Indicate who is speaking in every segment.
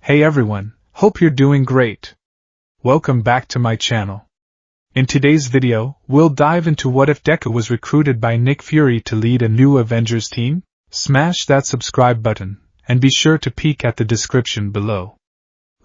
Speaker 1: Hey everyone, hope you're doing great. Welcome back to my channel. In today's video, we'll dive into what if Deku was recruited by Nick Fury to lead a new Avengers team? Smash that subscribe button, and be sure to peek at the description below.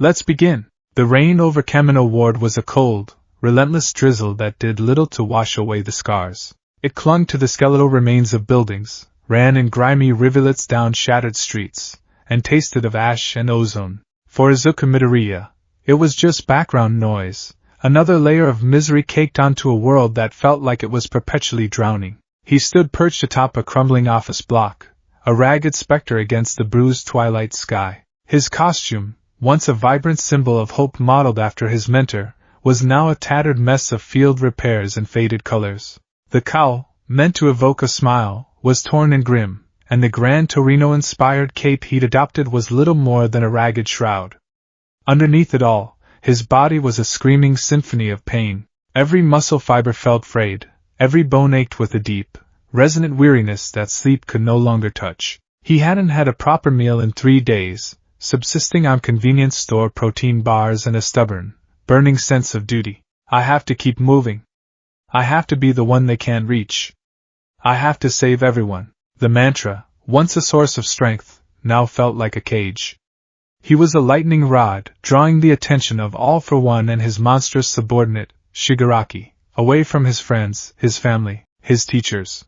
Speaker 1: Let's begin. The rain over Kamino Ward was a cold, relentless drizzle that did little to wash away the scars. It clung to the skeletal remains of buildings, ran in grimy rivulets down shattered streets, and tasted of ash and ozone. For Izuku Midoriya, it was just background noise, another layer of misery caked onto a world that felt like it was perpetually drowning. He stood perched atop a crumbling office block, a ragged specter against the bruised twilight sky. His costume, once a vibrant symbol of hope modeled after his mentor, was now a tattered mess of field repairs and faded colors. The cowl, meant to evoke a smile, was torn and grim, and the Gran Torino-inspired cape he'd adopted was little more than a ragged shroud. Underneath it all, his body was a screaming symphony of pain. Every muscle fiber felt frayed, every bone ached with a deep, resonant weariness that sleep could no longer touch. He hadn't had a proper meal in 3 days, subsisting on convenience store protein bars and a stubborn, burning sense of duty. I have to keep moving. I have to be the one they can't reach. I have to save everyone. The mantra, once a source of strength, now felt like a cage. He was a lightning rod, drawing the attention of All for One and his monstrous subordinate, Shigaraki, away from his friends, his family, his teachers.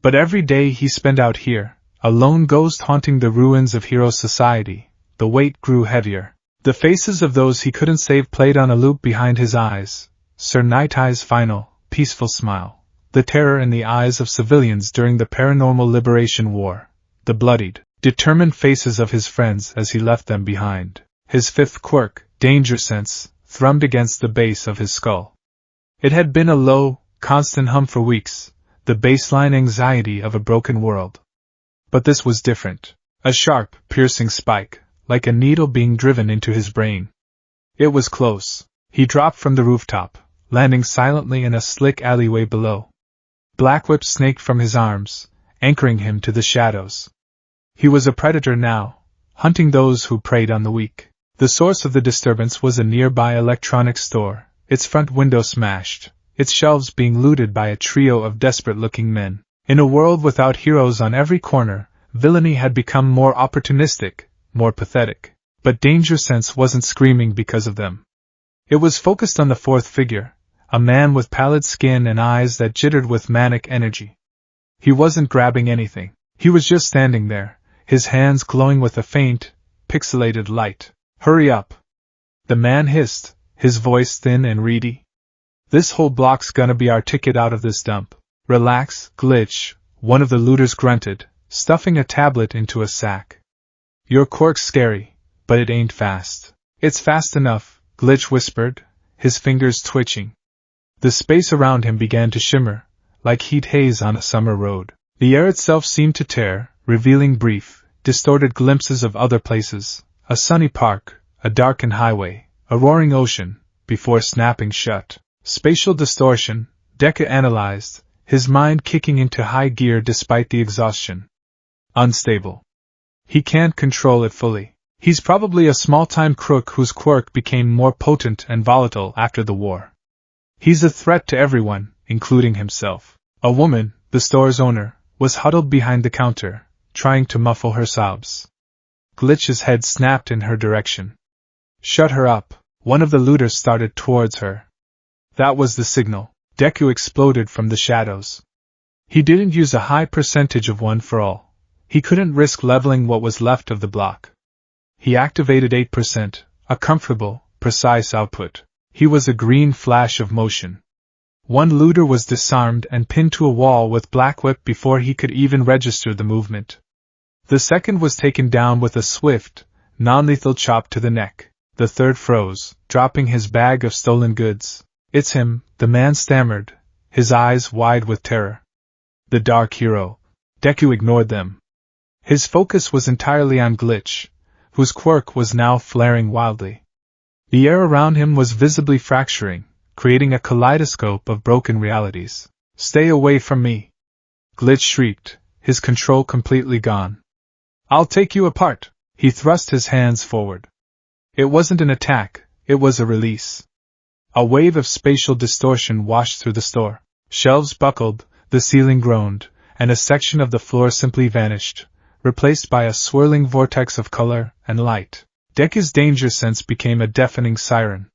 Speaker 1: But every day he spent out here, a lone ghost haunting the ruins of Hero Society, the weight grew heavier. The faces of those he couldn't save played on a loop behind his eyes, Sir Nightye's final, peaceful smile. The terror in the eyes of civilians during the Paranormal Liberation War, the bloodied, determined faces of his friends as he left them behind. His fifth quirk, danger sense, thrummed against the base of his skull. It had been a low, constant hum for weeks, the baseline anxiety of a broken world. But this was different. A sharp, piercing spike, like a needle being driven into his brain. It was close. He dropped from the rooftop, landing silently in a slick alleyway below. Black whips snaked from his arms, anchoring him to the shadows. He was a predator now, hunting those who preyed on the weak. The source of the disturbance was a nearby electronics store, its front window smashed, its shelves being looted by a trio of desperate-looking men. In a world without heroes on every corner, villainy had become more opportunistic, more pathetic. But danger sense wasn't screaming because of them. It was focused on the fourth figure, a man with pallid skin and eyes that jittered with manic energy. He wasn't grabbing anything. He was just standing there, his hands glowing with a faint, pixelated light. Hurry up! The man hissed, his voice thin and reedy. This whole block's gonna be our ticket out of this dump. Relax, Glitch, one of the looters grunted, stuffing a tablet into a sack. Your quirk's scary, but it ain't fast. It's fast enough, Glitch whispered, his fingers twitching. The space around him began to shimmer, like heat haze on a summer road. The air itself seemed to tear, revealing brief, distorted glimpses of other places, a sunny park, a darkened highway, a roaring ocean, before snapping shut. Spatial distortion, Deku analyzed, his mind kicking into high gear despite the exhaustion. Unstable. He can't control it fully. He's probably a small-time crook whose quirk became more potent and volatile after the war. He's a threat to everyone, including himself. A woman, the store's owner, was huddled behind the counter, trying to muffle her sobs. Glitch's head snapped in her direction. Shut her up. One of the looters started towards her. That was the signal. Deku exploded from the shadows. He didn't use a high percentage of one for all. He couldn't risk leveling what was left of the block. He activated 8%, a comfortable, precise output. He was a green flash of motion. One looter was disarmed and pinned to a wall with Black Whip before he could even register the movement. The second was taken down with a swift, non-lethal chop to the neck. The third froze, dropping his bag of stolen goods. It's him, the man stammered, his eyes wide with terror. The Dark Hero. Deku ignored them. His focus was entirely on Glitch, whose quirk was now flaring wildly. The air around him was visibly fracturing, creating a kaleidoscope of broken realities. Stay away from me! Glitch shrieked, his control completely gone. I'll take you apart! He thrust his hands forward. It wasn't an attack, it was a release. A wave of spatial distortion washed through the store. Shelves buckled, the ceiling groaned, and a section of the floor simply vanished, replaced by a swirling vortex of color and light. Deku's danger sense became a deafening siren.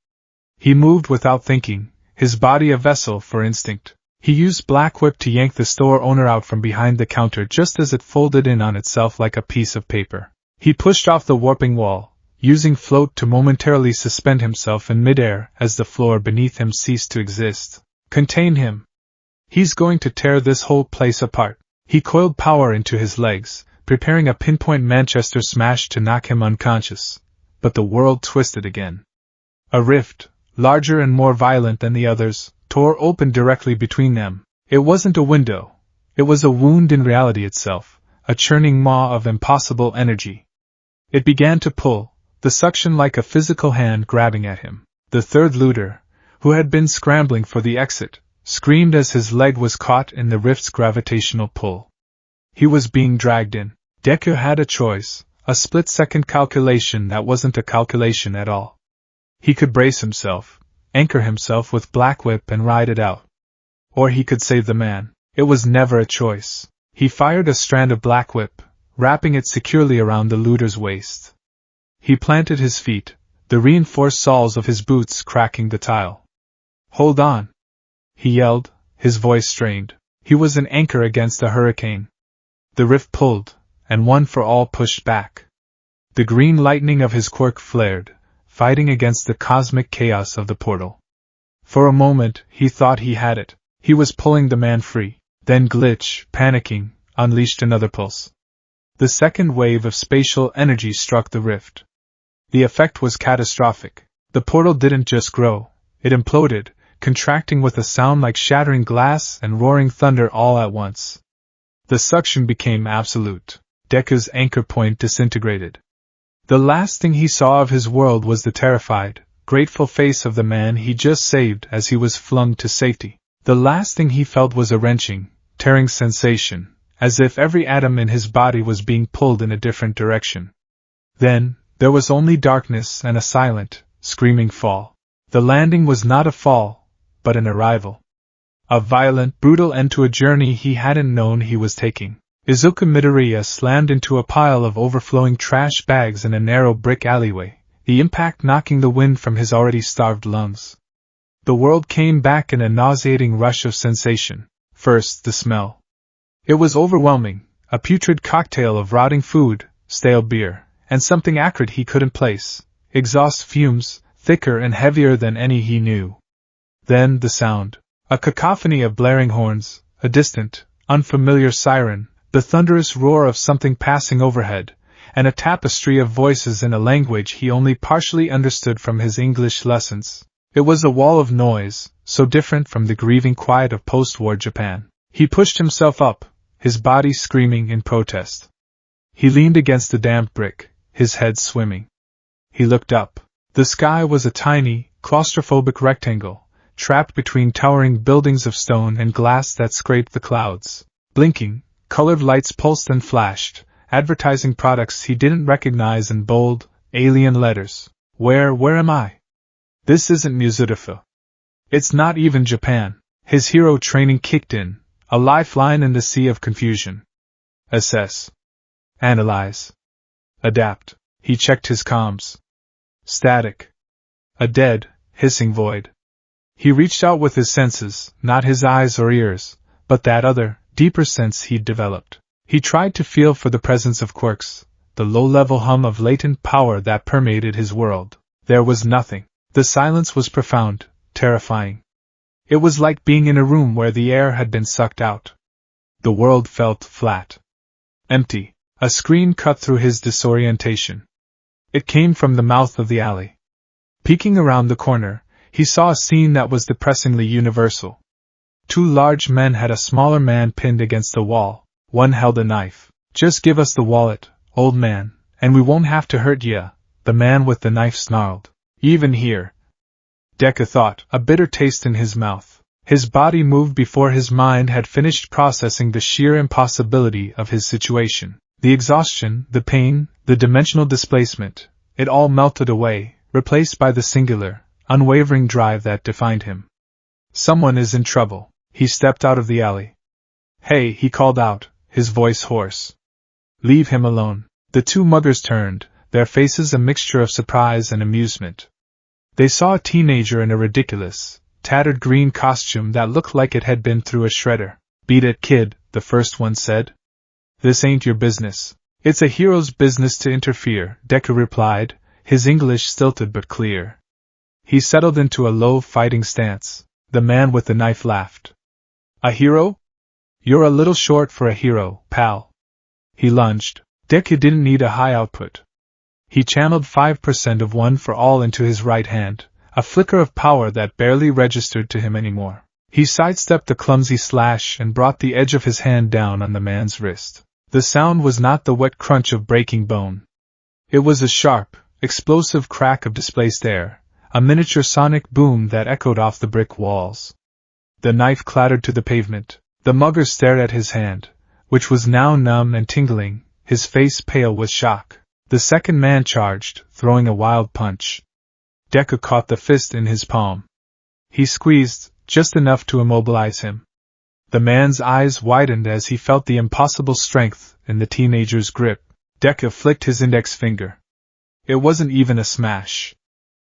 Speaker 1: He moved without thinking, his body a vessel for instinct. He used Black Whip to yank the store owner out from behind the counter just as it folded in on itself like a piece of paper. He pushed off the warping wall, using float to momentarily suspend himself in midair as the floor beneath him ceased to exist. Contain him. He's going to tear this whole place apart. He coiled power into his legs, preparing a pinpoint Manchester smash to knock him unconscious. But the world twisted again. A rift, larger and more violent than the others, tore open directly between them. It wasn't a window. It was a wound in reality itself, a churning maw of impossible energy. It began to pull, the suction like a physical hand grabbing at him. The third looter, who had been scrambling for the exit, screamed as his leg was caught in the rift's gravitational pull. He was being dragged in. Deku had a choice, a split-second calculation that wasn't a calculation at all. He could brace himself, anchor himself with Black Whip and ride it out. Or he could save the man. It was never a choice. He fired a strand of Black Whip, wrapping it securely around the looter's waist. He planted his feet, the reinforced soles of his boots cracking the tile. "Hold on!" he yelled, his voice strained. He was an anchor against a hurricane. The rift pulled, and one for all pushed back. The green lightning of his quirk flared, fighting against the cosmic chaos of the portal. For a moment, he thought he had it. He was pulling the man free. Then Glitch, panicking, unleashed another pulse. The second wave of spatial energy struck the rift. The effect was catastrophic. The portal didn't just grow, it imploded, contracting with a sound like shattering glass and roaring thunder all at once. The suction became absolute. Deku's anchor point disintegrated. The last thing he saw of his world was the terrified, grateful face of the man he just saved as he was flung to safety. The last thing he felt was a wrenching, tearing sensation, as if every atom in his body was being pulled in a different direction. Then, there was only darkness and a silent, screaming fall. The landing was not a fall, but an arrival. A violent, brutal end to a journey he hadn't known he was taking. Izuku Midoriya slammed into a pile of overflowing trash bags in a narrow brick alleyway, the impact knocking the wind from his already starved lungs. The world came back in a nauseating rush of sensation. First, the smell. It was overwhelming, a putrid cocktail of rotting food, stale beer, and something acrid he couldn't place, exhaust fumes, thicker and heavier than any he knew. Then the sound. A cacophony of blaring horns, a distant, unfamiliar siren, the thunderous roar of something passing overhead, and a tapestry of voices in a language he only partially understood from his English lessons. It was a wall of noise, so different from the grieving quiet of post-war Japan. He pushed himself up, his body screaming in protest. He leaned against the damp brick, his head swimming. He looked up. The sky was a tiny, claustrophobic rectangle, trapped between towering buildings of stone and glass that scraped the clouds. Blinking, colored lights pulsed and flashed, advertising products he didn't recognize in bold, alien letters. Where am I? This isn't Muzurifa. It's not even Japan. His hero training kicked in, a lifeline in the sea of confusion. Assess. Analyze. Adapt. He checked his comms. Static. A dead, hissing void. He reached out with his senses, not his eyes or ears, but that other, deeper sense he'd developed. He tried to feel for the presence of quirks, the low-level hum of latent power that permeated his world. There was nothing. The silence was profound, terrifying. It was like being in a room where the air had been sucked out. The world felt flat. Empty. A scream cut through his disorientation. It came from the mouth of the alley. Peeking around the corner, he saw a scene that was depressingly universal. Two large men had a smaller man pinned against the wall. One held a knife. "Just give us the wallet, old man, and we won't have to hurt ya," the man with the knife snarled. "Even here," Deku thought, a bitter taste in his mouth. His body moved before his mind had finished processing the sheer impossibility of his situation. The exhaustion, the pain, the dimensional displacement. it all melted away, replaced by the singular, unwavering drive that defined him. Someone is in trouble. He stepped out of the alley. Hey, he called out, his voice hoarse. Leave him alone. The two muggers turned, their faces a mixture of surprise and amusement. They saw a teenager in a ridiculous, tattered green costume that looked like it had been through a shredder. Beat it, kid, the first one said. This ain't your business. It's a hero's business to interfere, Deku replied, his English stilted but clear. He settled into a low fighting stance. The man with the knife laughed. A hero? You're a little short for a hero, pal. He lunged. Deku didn't need a high output. He channeled 5% of one for all into his right hand, a flicker of power that barely registered to him anymore. He sidestepped the clumsy slash and brought the edge of his hand down on the man's wrist. The sound was not the wet crunch of breaking bone. It was a sharp, explosive crack of displaced air, a miniature sonic boom that echoed off the brick walls. The knife clattered to the pavement. The mugger stared at his hand, which was now numb and tingling, his face pale with shock. The second man charged, throwing a wild punch. Deku caught the fist in his palm. He squeezed, just enough to immobilize him. The man's eyes widened as he felt the impossible strength in the teenager's grip. Deku flicked his index finger. It wasn't even a smash.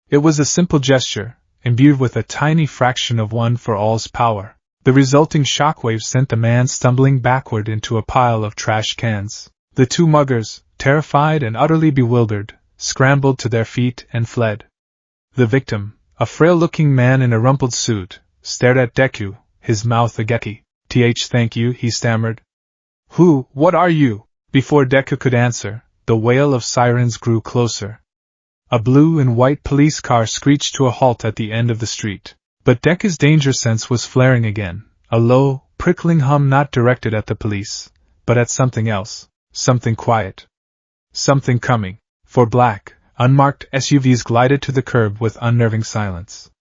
Speaker 1: It was a simple gesture, imbued with a tiny fraction of one for all's power. The resulting shockwave sent the man stumbling backward into a pile of trash cans. The two muggers, terrified and utterly bewildered, scrambled to their feet and fled. The victim, a frail-looking man in a rumpled suit, stared at Deku, his mouth ageki. Thank you, he stammered. What are you? Before Deku could answer, the wail of sirens grew closer. A blue and white police car screeched to a halt at the end of the street. But Deku's danger sense was flaring again, a low, prickling hum not directed at the police, but at something else, something quiet. Something coming. Four black, unmarked SUVs glided to the curb with unnerving silence.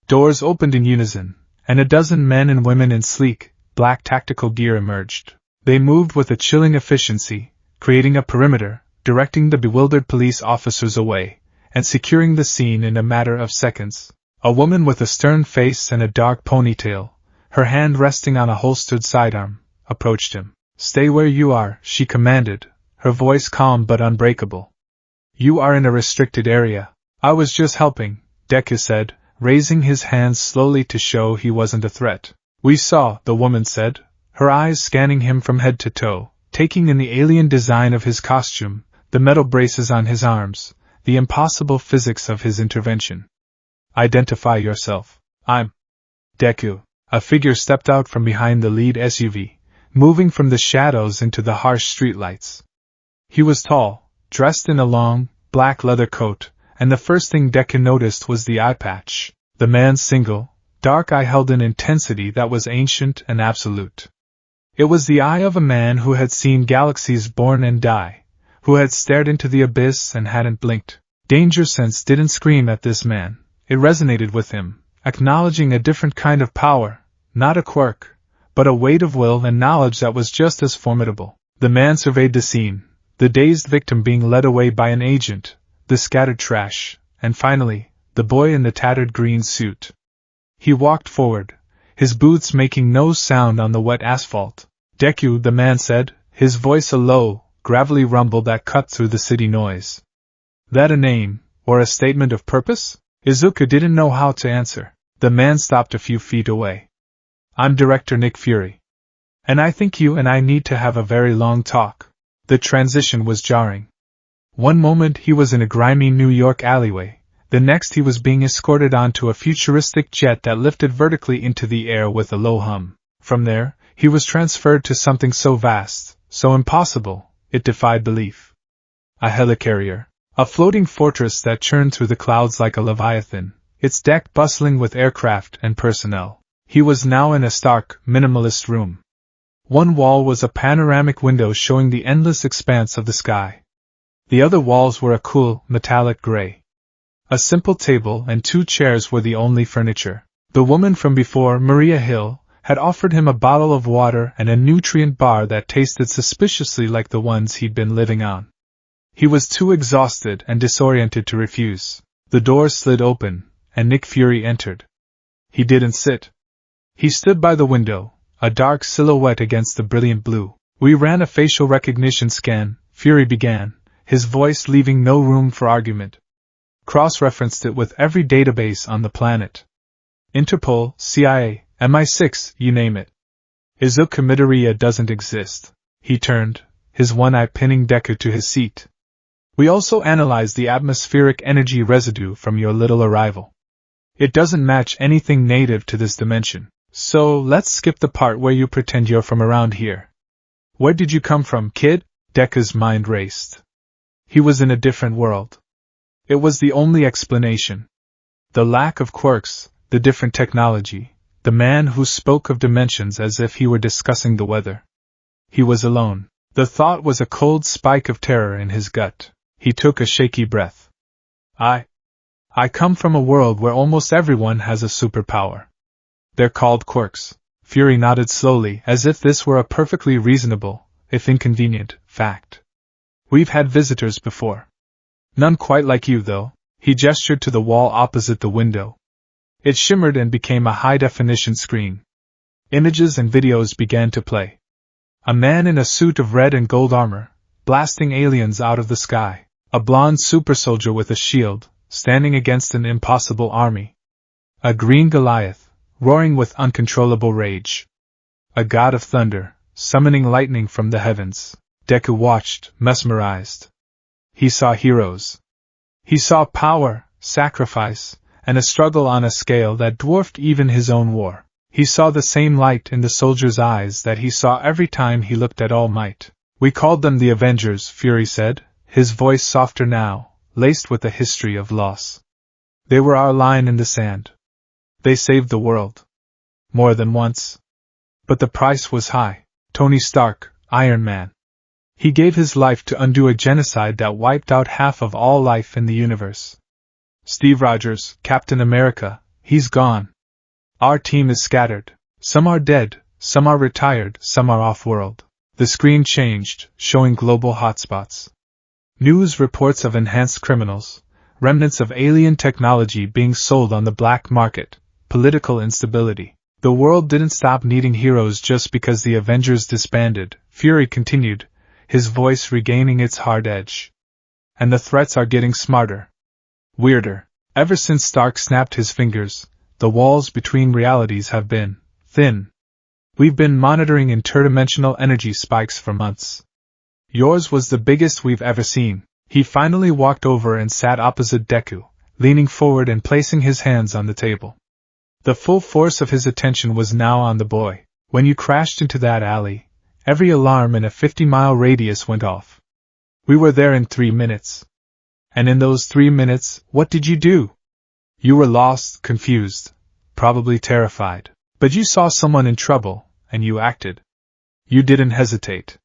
Speaker 1: Doors opened in unison, and a dozen men and women in sleek, black tactical gear emerged. They moved with a chilling efficiency, creating a perimeter, directing the bewildered police officers away, and securing the scene in a matter of seconds. A woman with a stern face and a dark ponytail, her hand resting on a holstered sidearm, approached him. Stay where you are, she commanded, her voice calm but unbreakable. You are in a restricted area. I was just helping, Deku said, raising his hands slowly to show he wasn't a threat. We saw, the woman said, her eyes scanning him from head to toe, taking in the alien design of his costume, the metal braces on his arms, the impossible physics of his intervention. Identify yourself. I'm Deku. A figure stepped out from behind the lead SUV, moving from the shadows into the harsh streetlights. He was tall, dressed in a long, black leather coat, and the first thing Deku noticed was the eye patch. The man's single, dark eye held an intensity that was ancient and absolute. It was the eye of a man who had seen galaxies born and die, who had stared into the abyss and hadn't blinked. Danger sense didn't scream at this man. It resonated with him, acknowledging a different kind of power, not a quirk, but a weight of will and knowledge that was just as formidable. The man surveyed the scene, the dazed victim being led away by an agent, the scattered trash, and finally, the boy in the tattered green suit. He walked forward, his boots making no sound on the wet asphalt. Deku, the man said, his voice a low, gravelly rumble that cut through the city noise. That a name, or a statement of purpose? Izuku didn't know how to answer. The man stopped a few feet away. I'm Director Nick Fury. And I think you and I need to have a very long talk. The transition was jarring. One moment he was in a grimy New York alleyway, the next he was being escorted onto a futuristic jet that lifted vertically into the air with a low hum. From there, he was transferred to something so vast, so impossible, it defied belief. A helicarrier. A floating fortress that churned through the clouds like a leviathan, its deck bustling with aircraft and personnel. He was now in a stark, minimalist room. One wall was a panoramic window showing the endless expanse of the sky. The other walls were a cool, metallic gray. A simple table and two chairs were the only furniture. The woman from before, Maria Hill, had offered him a bottle of water and a nutrient bar that tasted suspiciously like the ones he'd been living on. He was too exhausted and disoriented to refuse. The door slid open, and Nick Fury entered. He didn't sit. He stood by the window, a dark silhouette against the brilliant blue. We ran a facial recognition scan, Fury began, his voice leaving no room for argument. Cross-referenced it with every database on the planet. Interpol, CIA, MI6, you name it. Izuku Midoriya doesn't exist. He turned, his one eye pinning Deku to his seat. We also analyzed the atmospheric energy residue from your little arrival. It doesn't match anything native to this dimension. So, let's skip the part where you pretend you're from around here. Where did you come from, kid? Deku's mind raced. He was in a different world. It was the only explanation. The lack of quirks, the different technology, the man who spoke of dimensions as if he were discussing the weather. He was alone. The thought was a cold spike of terror in his gut. He took a shaky breath. I come from a world where almost everyone has a superpower. They're called quirks. Fury nodded slowly, as if this were a perfectly reasonable, if inconvenient, fact. We've had visitors before. None quite like you, though. He gestured to the wall opposite the window. It shimmered and became a high-definition screen. Images and videos began to play. A man in a suit of red and gold armor, blasting aliens out of the sky. A blonde super soldier with a shield, standing against an impossible army. A green Goliath, roaring with uncontrollable rage. A god of thunder, summoning lightning from the heavens. Deku watched, mesmerized. He saw heroes. He saw power, sacrifice, and a struggle on a scale that dwarfed even his own war. He saw the same light in the soldier's eyes that he saw every time he looked at All Might. We called them the Avengers, Fury said, his voice softer now, laced with a history of loss. They were our line in the sand. They saved the world. More than once. But the price was high. Tony Stark, Iron Man. He gave his life to undo a genocide that wiped out half of all life in the universe. Steve Rogers, Captain America, he's gone. Our team is scattered. Some are dead, some are retired, some are off-world. The screen changed, showing global hotspots. News reports of enhanced criminals, remnants of alien technology being sold on the black market, political instability. The world didn't stop needing heroes just because the Avengers disbanded, Fury continued, his voice regaining its hard edge. And the threats are getting smarter. Weirder. Ever since Stark snapped his fingers, the walls between realities have been thin. We've been monitoring interdimensional energy spikes for months. Yours was the biggest we've ever seen. He finally walked over and sat opposite Deku, leaning forward and placing his hands on the table. The full force of his attention was now on the boy. When you crashed into that alley, every alarm in a 50-mile radius went off. We were there in 3 minutes. And in those 3 minutes, what did you do? You were lost, confused, probably terrified. But you saw someone in trouble, and you acted. You didn't hesitate.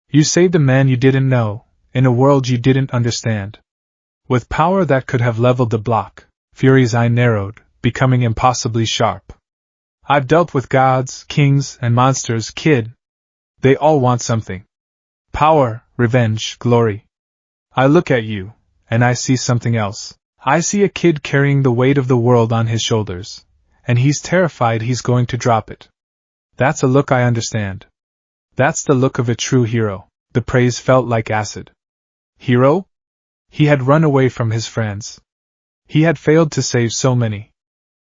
Speaker 1: You saved a man you didn't know, in a world you didn't understand. With power that could have leveled the block, Fury's eye narrowed, becoming impossibly sharp. I've dealt with gods, kings, and monsters, kid. They all want something. Power, revenge, glory. I look at you, and I see something else. I see a kid carrying the weight of the world on his shoulders, and he's terrified he's going to drop it. That's a look I understand. That's the look of a true hero. The praise felt like acid. Hero? He had run away from his friends. He had failed to save so many.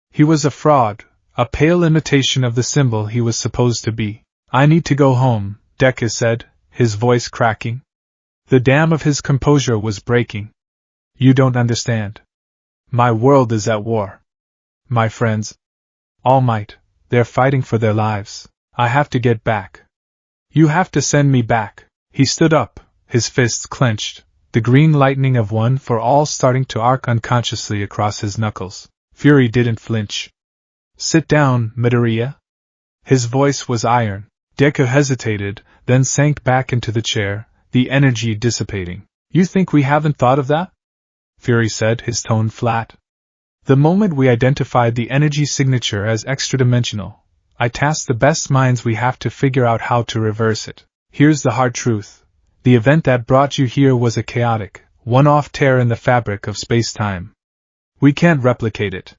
Speaker 1: He was a fraud, a pale imitation of the symbol he was supposed to be. I need to go home, Deku said, his voice cracking. The dam of his composure was breaking. You don't understand. My world is at war. My friends. All Might, they're fighting for their lives. I have to get back. You have to send me back. He stood up, his fists clenched, the green lightning of one for all starting to arc unconsciously across his knuckles. Fury didn't flinch. Sit down, Midoriya. His voice was iron. Deku hesitated, then sank back into the chair, the energy dissipating. You think we haven't thought of that? Fury said, his tone flat. The moment we identified the energy signature as extra-dimensional, I tasked the best minds we have to figure out how to reverse it. Here's the hard truth. The event that brought you here was a chaotic, one-off tear in the fabric of space-time. We can't replicate it.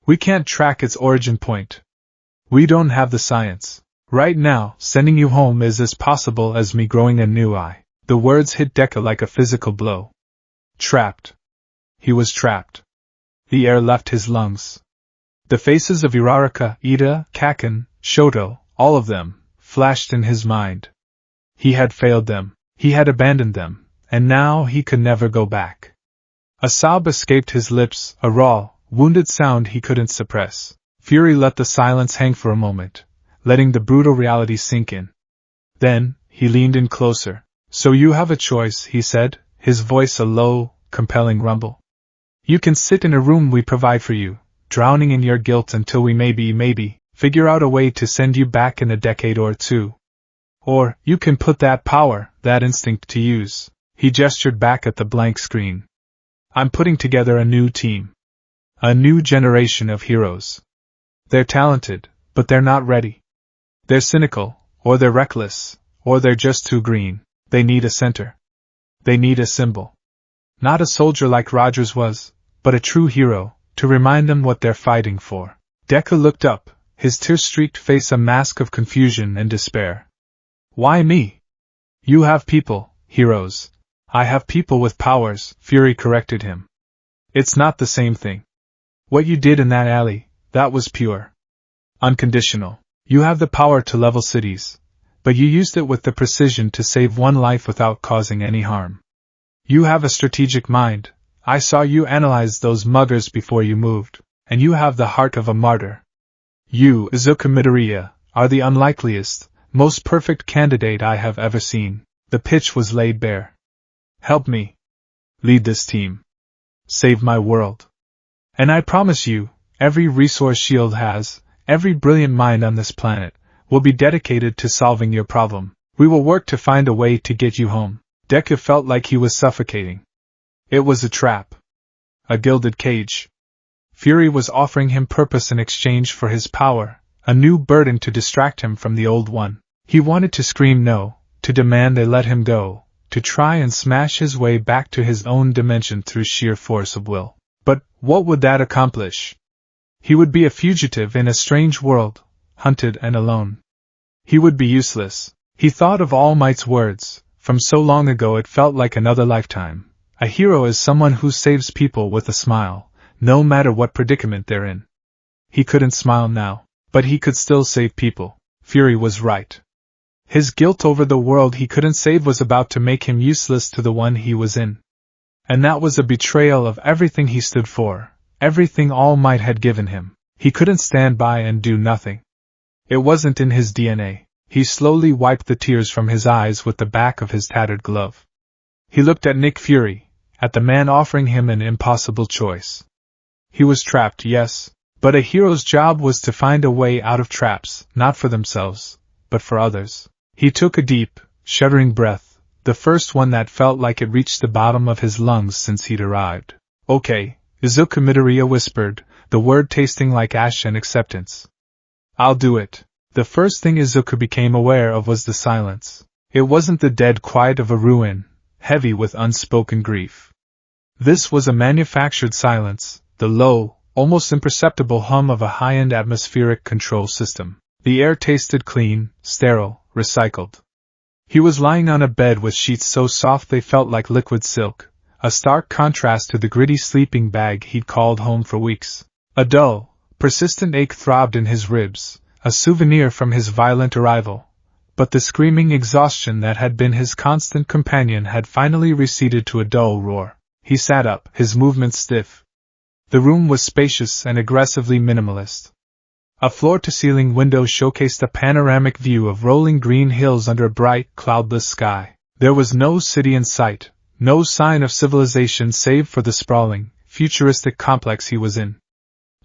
Speaker 1: We can't track its origin point. We don't have the science. Right now, sending you home is as possible as me growing a new eye. The words hit Deku like a physical blow. Trapped. He was trapped. The air left his lungs. The faces of Uraraka, Ida, Kaken, Shoto, all of them, flashed in his mind. He had failed them, he had abandoned them, and now he could never go back. A sob escaped his lips, a raw, wounded sound he couldn't suppress. Fury let the silence hang for a moment, letting the brutal reality sink in. Then, he leaned in closer. So you have a choice, he said, his voice a low, compelling rumble. You can sit in a room we provide for you, drowning in your guilt until we maybe, figure out a way to send you back in a decade or two. Or, you can put that power, that instinct to use. He gestured back at the blank screen. I'm putting together a new team. A new generation of heroes. They're talented, but they're not ready. They're cynical, or they're reckless, or they're just too green. They need a center. They need a symbol. Not a soldier like Rogers was, but a true hero, to remind them what they're fighting for. Deku looked up, his tear-streaked face a mask of confusion and despair. Why me? You have people, heroes. I have people with powers, Fury corrected him. It's not the same thing. What you did in that alley, that was pure. Unconditional. You have the power to level cities, but you used it with the precision to save one life without causing any harm. You have a strategic mind. I saw you analyze those muggers before you moved, and you have the heart of a martyr. You, Izuku Midoriya, are the unlikeliest, most perfect candidate I have ever seen. The pitch was laid bare. Help me. Lead this team. Save my world. And I promise you, every resource S.H.I.E.L.D. has, every brilliant mind on this planet, will be dedicated to solving your problem. We will work to find a way to get you home. Deku felt like he was suffocating. It was a trap. A gilded cage. Fury was offering him purpose in exchange for his power, a new burden to distract him from the old one. He wanted to scream no, to demand they let him go, to try and smash his way back to his own dimension through sheer force of will. But what would that accomplish? He would be a fugitive in a strange world, hunted and alone. He would be useless. He thought of All Might's words, from so long ago it felt like another lifetime. A hero is someone who saves people with a smile, no matter what predicament they're in. He couldn't smile now, but he could still save people. Fury was right. His guilt over the world he couldn't save was about to make him useless to the one he was in. And that was a betrayal of everything he stood for, everything All Might had given him. He couldn't stand by and do nothing. It wasn't in his DNA. He slowly wiped the tears from his eyes with the back of his tattered glove. He looked at Nick Fury, at the man offering him an impossible choice. He was trapped, yes, but a hero's job was to find a way out of traps, not for themselves, but for others. He took a deep, shuddering breath, the first one that felt like it reached the bottom of his lungs since he'd arrived. Okay, Izuku Midoriya whispered, the word tasting like ash and acceptance. I'll do it. The first thing Izuku became aware of was the silence. It wasn't the dead quiet of a ruin, heavy with unspoken grief. This was a manufactured silence, the low, almost imperceptible hum of a high-end atmospheric control system. The air tasted clean, sterile, recycled. He was lying on a bed with sheets so soft they felt like liquid silk, a stark contrast to the gritty sleeping bag he'd called home for weeks. A dull, persistent ache throbbed in his ribs, a souvenir from his violent arrival, but the screaming exhaustion that had been his constant companion had finally receded to a dull roar. He sat up, his movements stiff. The room was spacious and aggressively minimalist. A floor-to-ceiling window showcased a panoramic view of rolling green hills under a bright, cloudless sky. There was no city in sight, no sign of civilization save for the sprawling, futuristic complex he was in.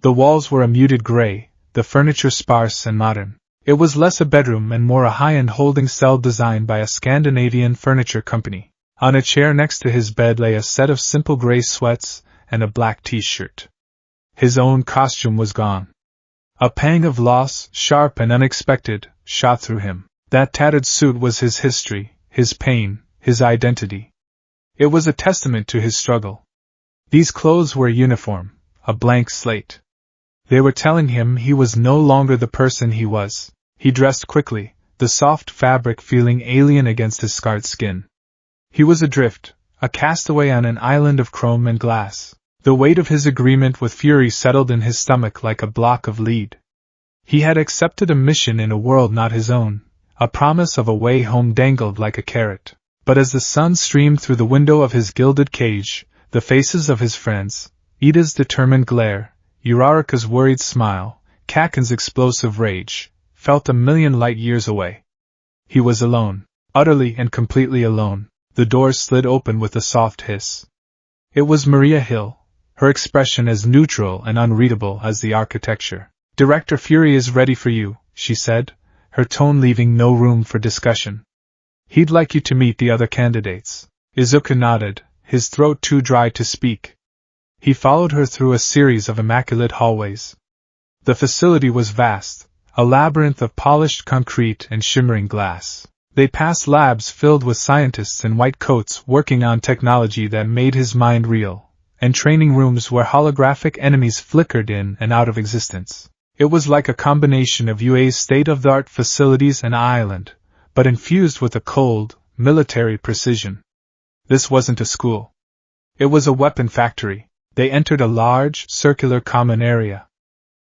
Speaker 1: The walls were a muted gray, the furniture sparse and modern. It was less a bedroom and more a high-end holding cell designed by a Scandinavian furniture company. On a chair next to his bed lay a set of simple gray sweats and a black t-shirt. His own costume was gone. A pang of loss, sharp and unexpected, shot through him. That tattered suit was his history, his pain, his identity. It was a testament to his struggle. These clothes were a uniform, a blank slate. They were telling him he was no longer the person he was. He dressed quickly, the soft fabric feeling alien against his scarred skin. He was adrift, a castaway on an island of chrome and glass. The weight of his agreement with Fury settled in his stomach like a block of lead. He had accepted a mission in a world not his own, a promise of a way home dangled like a carrot. But as the sun streamed through the window of his gilded cage, the faces of his friends, Ida's determined glare, Uraraka's worried smile, Kaken's explosive rage, felt a million light years away. He was alone, utterly and completely alone. The doors slid open with a soft hiss. It was Maria Hill, her expression as neutral and unreadable as the architecture. "Director Fury is ready for you," she said, her tone leaving no room for discussion. "He'd like you to meet the other candidates." Izuku nodded, his throat too dry to speak. He followed her through a series of immaculate hallways. The facility was vast, a labyrinth of polished concrete and shimmering glass. They passed labs filled with scientists in white coats working on technology that made his mind reel, and training rooms where holographic enemies flickered in and out of existence. It was like a combination of UA's state-of-the-art facilities and island, but infused with a cold, military precision. This wasn't a school. It was a weapon factory. They entered a large, circular common area.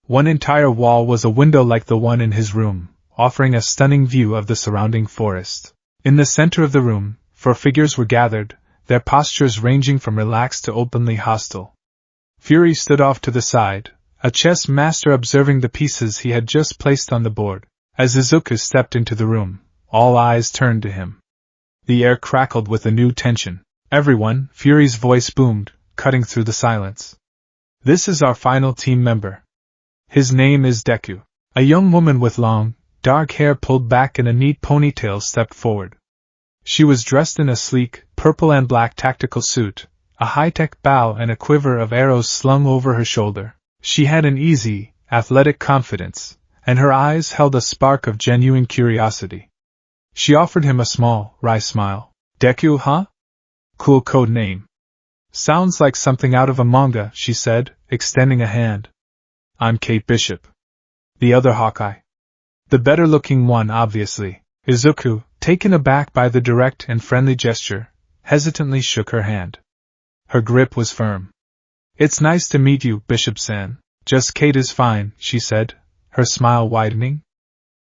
Speaker 1: One entire wall was a window like the one in his room, offering a stunning view of the surrounding forest. In the center of the room, 4 figures were gathered, their postures ranging from relaxed to openly hostile. Fury stood off to the side, a chess master observing the pieces he had just placed on the board. As Izuku stepped into the room, all eyes turned to him. The air crackled with a new tension. "Everyone," Fury's voice boomed, cutting through the silence. "This is our final team member. His name is Deku." A young woman with long, dark hair pulled back in a neat ponytail stepped forward. She was dressed in a sleek, purple and black tactical suit, a high-tech bow and a quiver of arrows slung over her shoulder. She had an easy, athletic confidence, and her eyes held a spark of genuine curiosity. She offered him a small, wry smile. "Deku, huh? Cool code name. Sounds like something out of a manga," she said, extending a hand. "I'm Kate Bishop. The other Hawkeye. The better-looking one, obviously." Izuku, taken aback by the direct and friendly gesture, hesitantly shook her hand. Her grip was firm. "It's nice to meet you, Bishop-san." "Just Kate is fine," she said, her smile widening.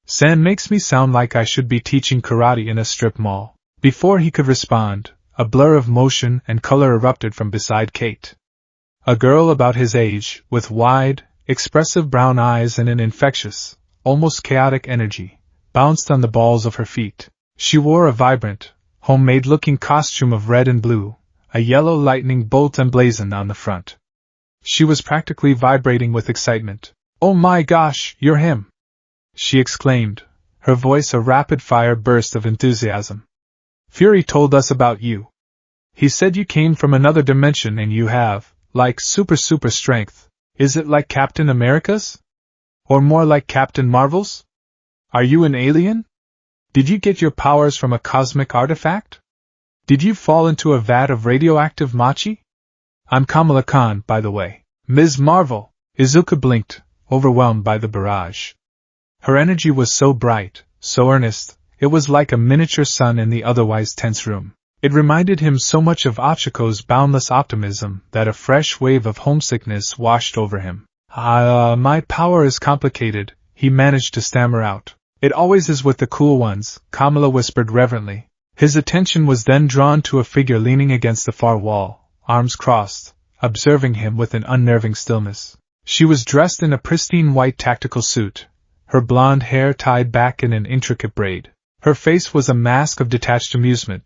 Speaker 1: "San makes me sound like I should be teaching karate in a strip mall." Before he could respond, a blur of motion and color erupted from beside Kate. A girl about his age, with wide, expressive brown eyes and an infectious, almost chaotic energy, bounced on the balls of her feet. She wore a vibrant, homemade-looking costume of red and blue, a yellow lightning bolt emblazoned on the front. She was practically vibrating with excitement. "Oh my gosh, you're him!" she exclaimed, her voice a rapid-fire burst of enthusiasm. "Fury told us about you. He said you came from another dimension and you have, like, super strength. Is it like Captain America's? Or more like Captain Marvel's? Are you an alien? Did you get your powers from a cosmic artifact? Did you fall into a vat of radioactive machi? I'm Kamala Khan, by the way." "Ms. Marvel!" Izuku blinked, overwhelmed by the barrage. Her energy was so bright, so earnest, it was like a miniature sun in the otherwise tense room. It reminded him so much of Achiko's boundless optimism that a fresh wave of homesickness washed over him. My power is complicated," he managed to stammer out. "It always is with the cool ones," Kamala whispered reverently. His attention was then drawn to a figure leaning against the far wall, arms crossed, observing him with an unnerving stillness. She was dressed in a pristine white tactical suit, her blonde hair tied back in an intricate braid. Her face was a mask of detached amusement,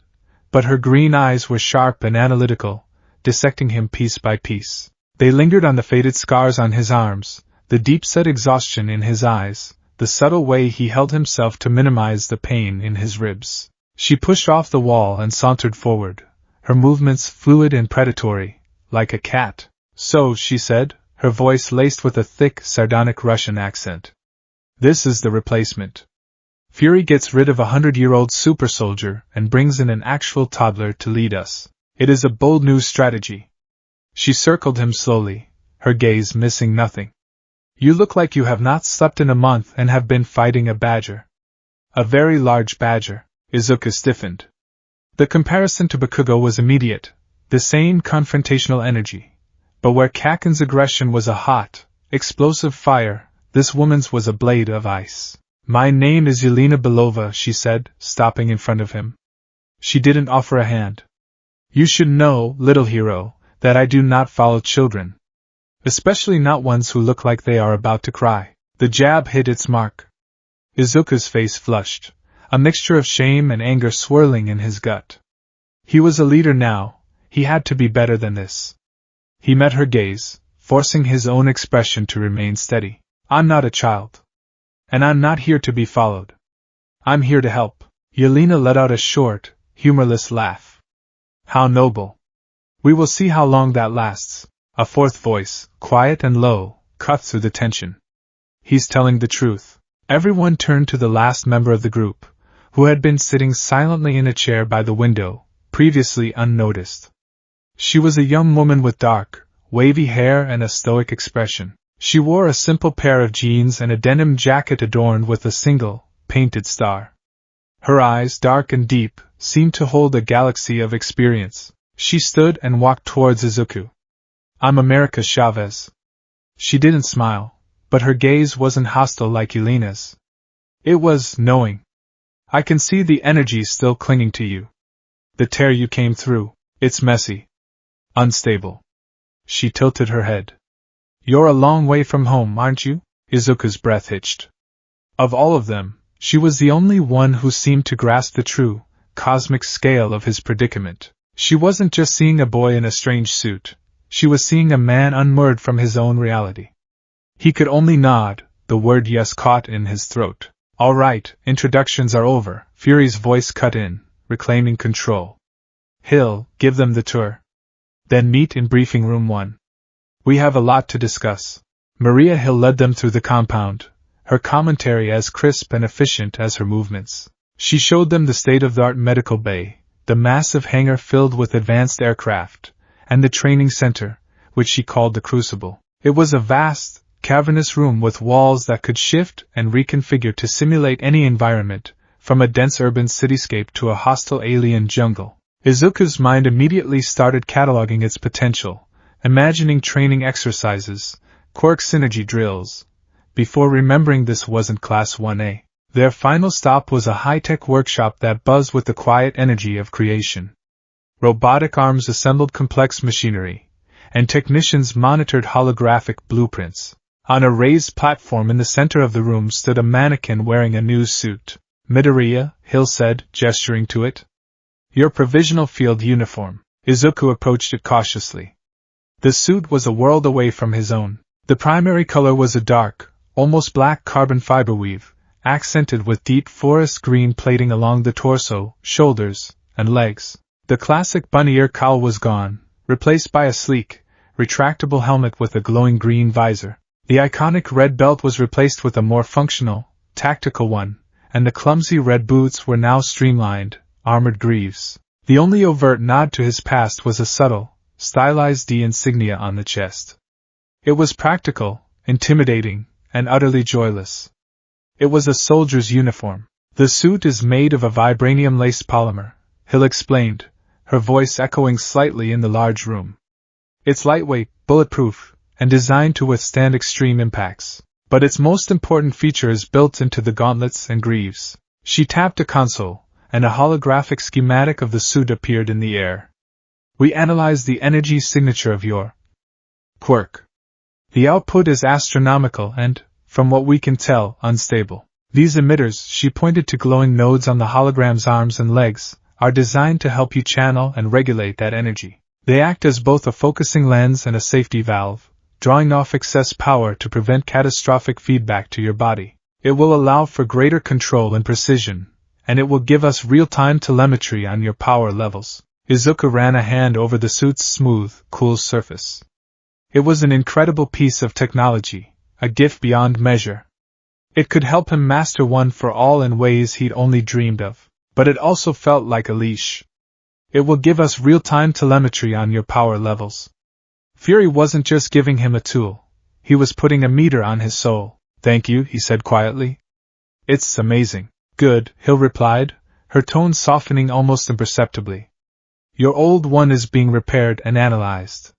Speaker 1: but her green eyes were sharp and analytical, dissecting him piece by piece. They lingered on the faded scars on his arms, the deep-set exhaustion in his eyes, the subtle way he held himself to minimize the pain in his ribs. She pushed off the wall and sauntered forward, her movements fluid and predatory, like a cat. "So," she said, her voice laced with a thick, sardonic Russian accent. "This is the replacement. Fury gets rid of a 100-year-old super soldier and brings in an actual toddler to lead us. It is a bold new strategy. She circled him slowly, her gaze missing nothing. You look like you have not slept in a month and have been fighting a badger. A very large badger. Izuku stiffened. The comparison to Bakugo was immediate, the same confrontational energy. But where Kaken's aggression was a hot, explosive fire, this woman's was a blade of ice. My name is Yelena Belova, she said, stopping in front of him. She didn't offer a hand. You should know, little hero, that I do not follow children. Especially not ones who look like they are about to cry. The jab hit its mark. Izuku's face flushed, a mixture of shame and anger swirling in his gut. He was a leader now, he had to be better than this. He met her gaze, forcing his own expression to remain steady. I'm not a child. And I'm not here to be followed. I'm here to help. Yelena let out a short, humorless laugh. How noble. We will see how long that lasts. A fourth voice, quiet and low, cut through the tension. He's telling the truth. Everyone turned to the last member of the group, who had been sitting silently in a chair by the window, previously unnoticed. She was a young woman with dark, wavy hair and a stoic expression. She wore a simple pair of jeans and a denim jacket adorned with a single, painted star. Her eyes, dark and deep, seemed to hold a galaxy of experience. She stood and walked towards Izuku. I'm America Chavez. She didn't smile, but her gaze wasn't hostile like Yelena's. It was knowing. I can see the energy still clinging to you. The tear you came through, it's messy. Unstable. She tilted her head. You're a long way from home, aren't you? Izuku's breath hitched. Of all of them, she was the only one who seemed to grasp the true, cosmic scale of his predicament. She wasn't just seeing a boy in a strange suit. She was seeing a man unmoored from his own reality. He could only nod, the word yes caught in his throat. All right, introductions are over, Fury's voice cut in, reclaiming control. Hill, give them the tour. Then meet in briefing room 1. We have a lot to discuss. Maria Hill led them through the compound, her commentary as crisp and efficient as her movements. She showed them the state-of-the-art medical bay, the massive hangar filled with advanced aircraft, and the training center, which she called the Crucible. It was a vast, cavernous room with walls that could shift and reconfigure to simulate any environment, from a dense urban cityscape to a hostile alien jungle. Izuku's mind immediately started cataloging its potential, imagining training exercises, quirk synergy drills, before remembering this wasn't Class 1A. Their final stop was a high-tech workshop that buzzed with the quiet energy of creation. Robotic arms assembled complex machinery, and technicians monitored holographic blueprints. On a raised platform in the center of the room stood a mannequin wearing a new suit. Midoriya, Hill said, gesturing to it. Your provisional field uniform. Izuku approached it cautiously. The suit was a world away from his own. The primary color was a dark, almost black carbon fiber weave, accented with deep forest green plating along the torso, shoulders, and legs. The classic bunny ear cowl was gone, replaced by a sleek, retractable helmet with a glowing green visor. The iconic red belt was replaced with a more functional, tactical one, and the clumsy red boots were now streamlined, armored greaves. The only overt nod to his past was a subtle, stylized D insignia on the chest. It was practical, intimidating, and utterly joyless. It was a soldier's uniform. The suit is made of a vibranium-laced polymer, Hill explained, her voice echoing slightly in the large room. It's lightweight, bulletproof, and designed to withstand extreme impacts. But its most important feature is built into the gauntlets and greaves. She tapped a console, and a holographic schematic of the suit appeared in the air. We analyzed the energy signature of your quirk. The output is astronomical and, from what we can tell, unstable. These emitters, she pointed to glowing nodes on the hologram's arms and legs, are designed to help you channel and regulate that energy. They act as both a focusing lens and a safety valve, drawing off excess power to prevent catastrophic feedback to your body. It will allow for greater control and precision, and it will give us real-time telemetry on your power levels. Izuku ran a hand over the suit's smooth, cool surface. It was an incredible piece of technology, a gift beyond measure. It could help him master one for all in ways he'd only dreamed of, but it also felt like a leash. It will give us real-time telemetry on your power levels. Fury wasn't just giving him a tool, he was putting a meter on his soul. Thank you, he said quietly. It's amazing. Good, Hill replied, her tone softening almost imperceptibly. Your old one is being repaired and analyzed.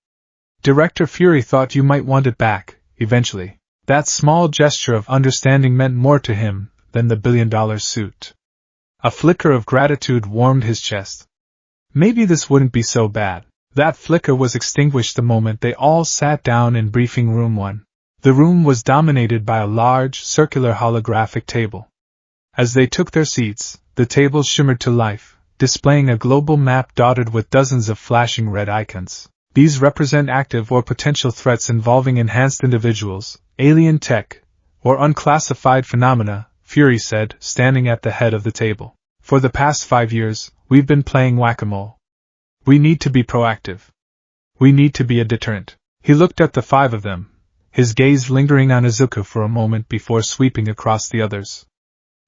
Speaker 1: Director Fury thought you might want it back, eventually. That small gesture of understanding meant more to him than the $1 billion suit. A flicker of gratitude warmed his chest. Maybe this wouldn't be so bad. That flicker was extinguished the moment they all sat down in briefing room 1. The room was dominated by a large, circular holographic table. As they took their seats, the table shimmered to life, displaying a global map dotted with dozens of flashing red icons. These represent active or potential threats involving enhanced individuals, alien tech, or unclassified phenomena, Fury said, standing at the head of the table. For the past 5 years, we've been playing whack-a-mole. We need to be proactive. We need to be a deterrent. He looked at the 5 of them, his gaze lingering on Izuku for a moment before sweeping across the others.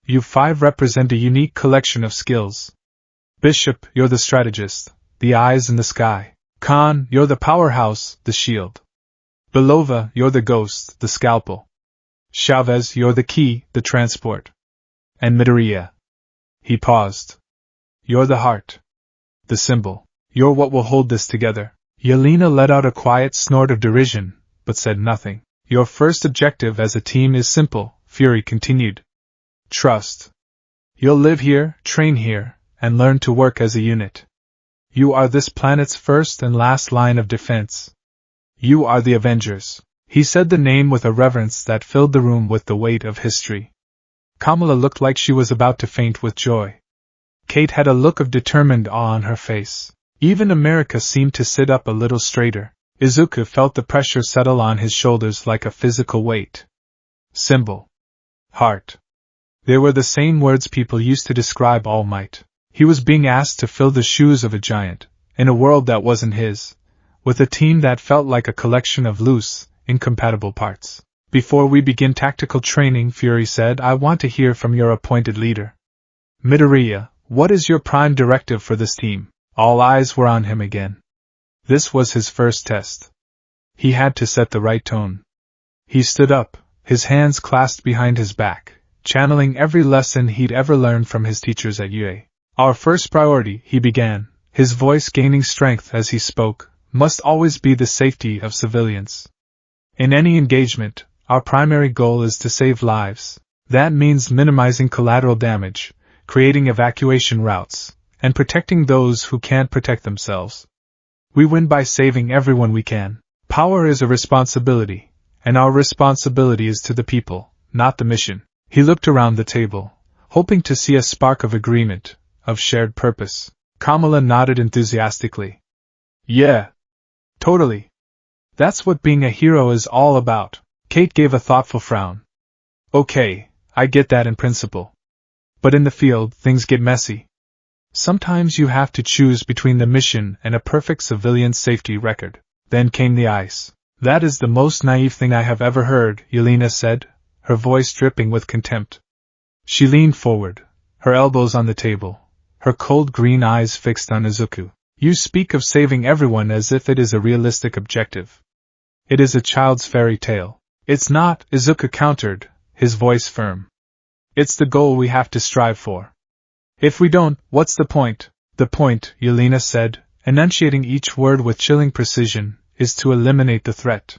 Speaker 1: You 5 represent a unique collection of skills. Bishop, you're the strategist, the eyes in the sky. Khan, you're the powerhouse, the shield. Belova, you're the ghost, the scalpel. Chavez, you're the key, the transport. And Midoriya. He paused. You're the heart. The symbol. You're what will hold this together. Yelena let out a quiet snort of derision, but said nothing. Your first objective as a team is simple, Fury continued. Trust. You'll live here, train here, and learn to work as a unit. You are this planet's first and last line of defense. You are the Avengers. He said the name with a reverence that filled the room with the weight of history. Kamala looked like she was about to faint with joy. Kate had a look of determined awe on her face. Even America seemed to sit up a little straighter. Izuku felt the pressure settle on his shoulders like a physical weight. Symbol. Heart. They were the same words people used to describe All Might. He was being asked to fill the shoes of a giant, in a world that wasn't his, with a team that felt like a collection of loose, incompatible parts. Before we begin tactical training, Fury said, I want to hear from your appointed leader. Midoriya, what is your prime directive for this team? All eyes were on him again. This was his first test. He had to set the right tone. He stood up, his hands clasped behind his back, channeling every lesson he'd ever learned from his teachers at UA. Our first priority, he began, his voice gaining strength as he spoke, must always be the safety of civilians. In any engagement, our primary goal is to save lives. That means minimizing collateral damage, creating evacuation routes, and protecting those who can't protect themselves. We win by saving everyone we can. Power is a responsibility, and our responsibility is to the people, not the mission. He looked around the table, hoping to see a spark of agreement, of shared purpose. Kamala nodded enthusiastically. Yeah. Totally. That's what being a hero is all about. Kate gave a thoughtful frown. Okay, I get that in principle. But in the field, things get messy. Sometimes you have to choose between the mission and a perfect civilian safety record. Then came the ice. That is the most naive thing I have ever heard, Yelena said, her voice dripping with contempt. She leaned forward, her elbows on the table, her cold green eyes fixed on Izuku. You speak of saving everyone as if it is a realistic objective. It is a child's fairy tale. It's not, Izuku countered, his voice firm. It's the goal we have to strive for. If we don't, what's the point? The point, Yelena said, enunciating each word with chilling precision, is to eliminate the threat.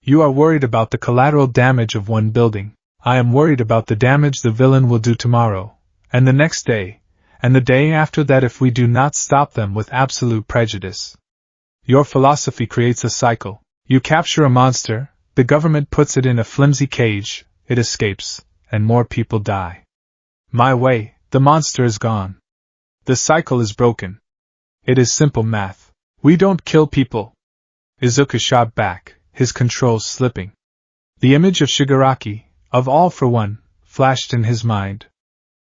Speaker 1: You are worried about the collateral damage of one building. I am worried about the damage the villain will do tomorrow, and the next day, and the day after that if we do not stop them with absolute prejudice. Your philosophy creates a cycle. You capture a monster, the government puts it in a flimsy cage, it escapes, and more people die. My way, the monster is gone. The cycle is broken. It is simple math. We don't kill people. Izuku shot back, his control slipping. The image of Shigaraki, of All for One, flashed in his mind.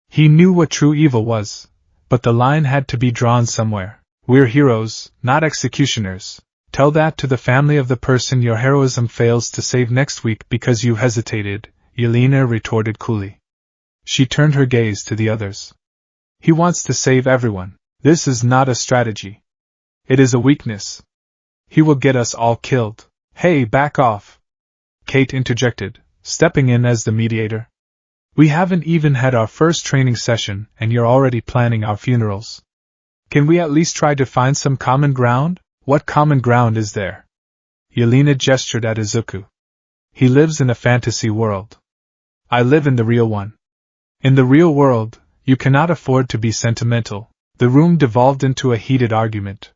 Speaker 1: He knew what true evil was, but the line had to be drawn somewhere. We're heroes, not executioners. Tell that to the family of the person your heroism fails to save next week because you hesitated, Yelena retorted coolly. She turned her gaze to the others. He wants to save everyone. This is not a strategy. It is a weakness. He will get us all killed. Hey, back off! Kate interjected, stepping in as the mediator. We haven't even had our first training session and you're already planning our funerals. Can we at least try to find some common ground? What common ground is there? Yelena gestured at Izuku. He lives in a fantasy world. I live in the real one. In the real world, you cannot afford to be sentimental. The room devolved into a heated argument.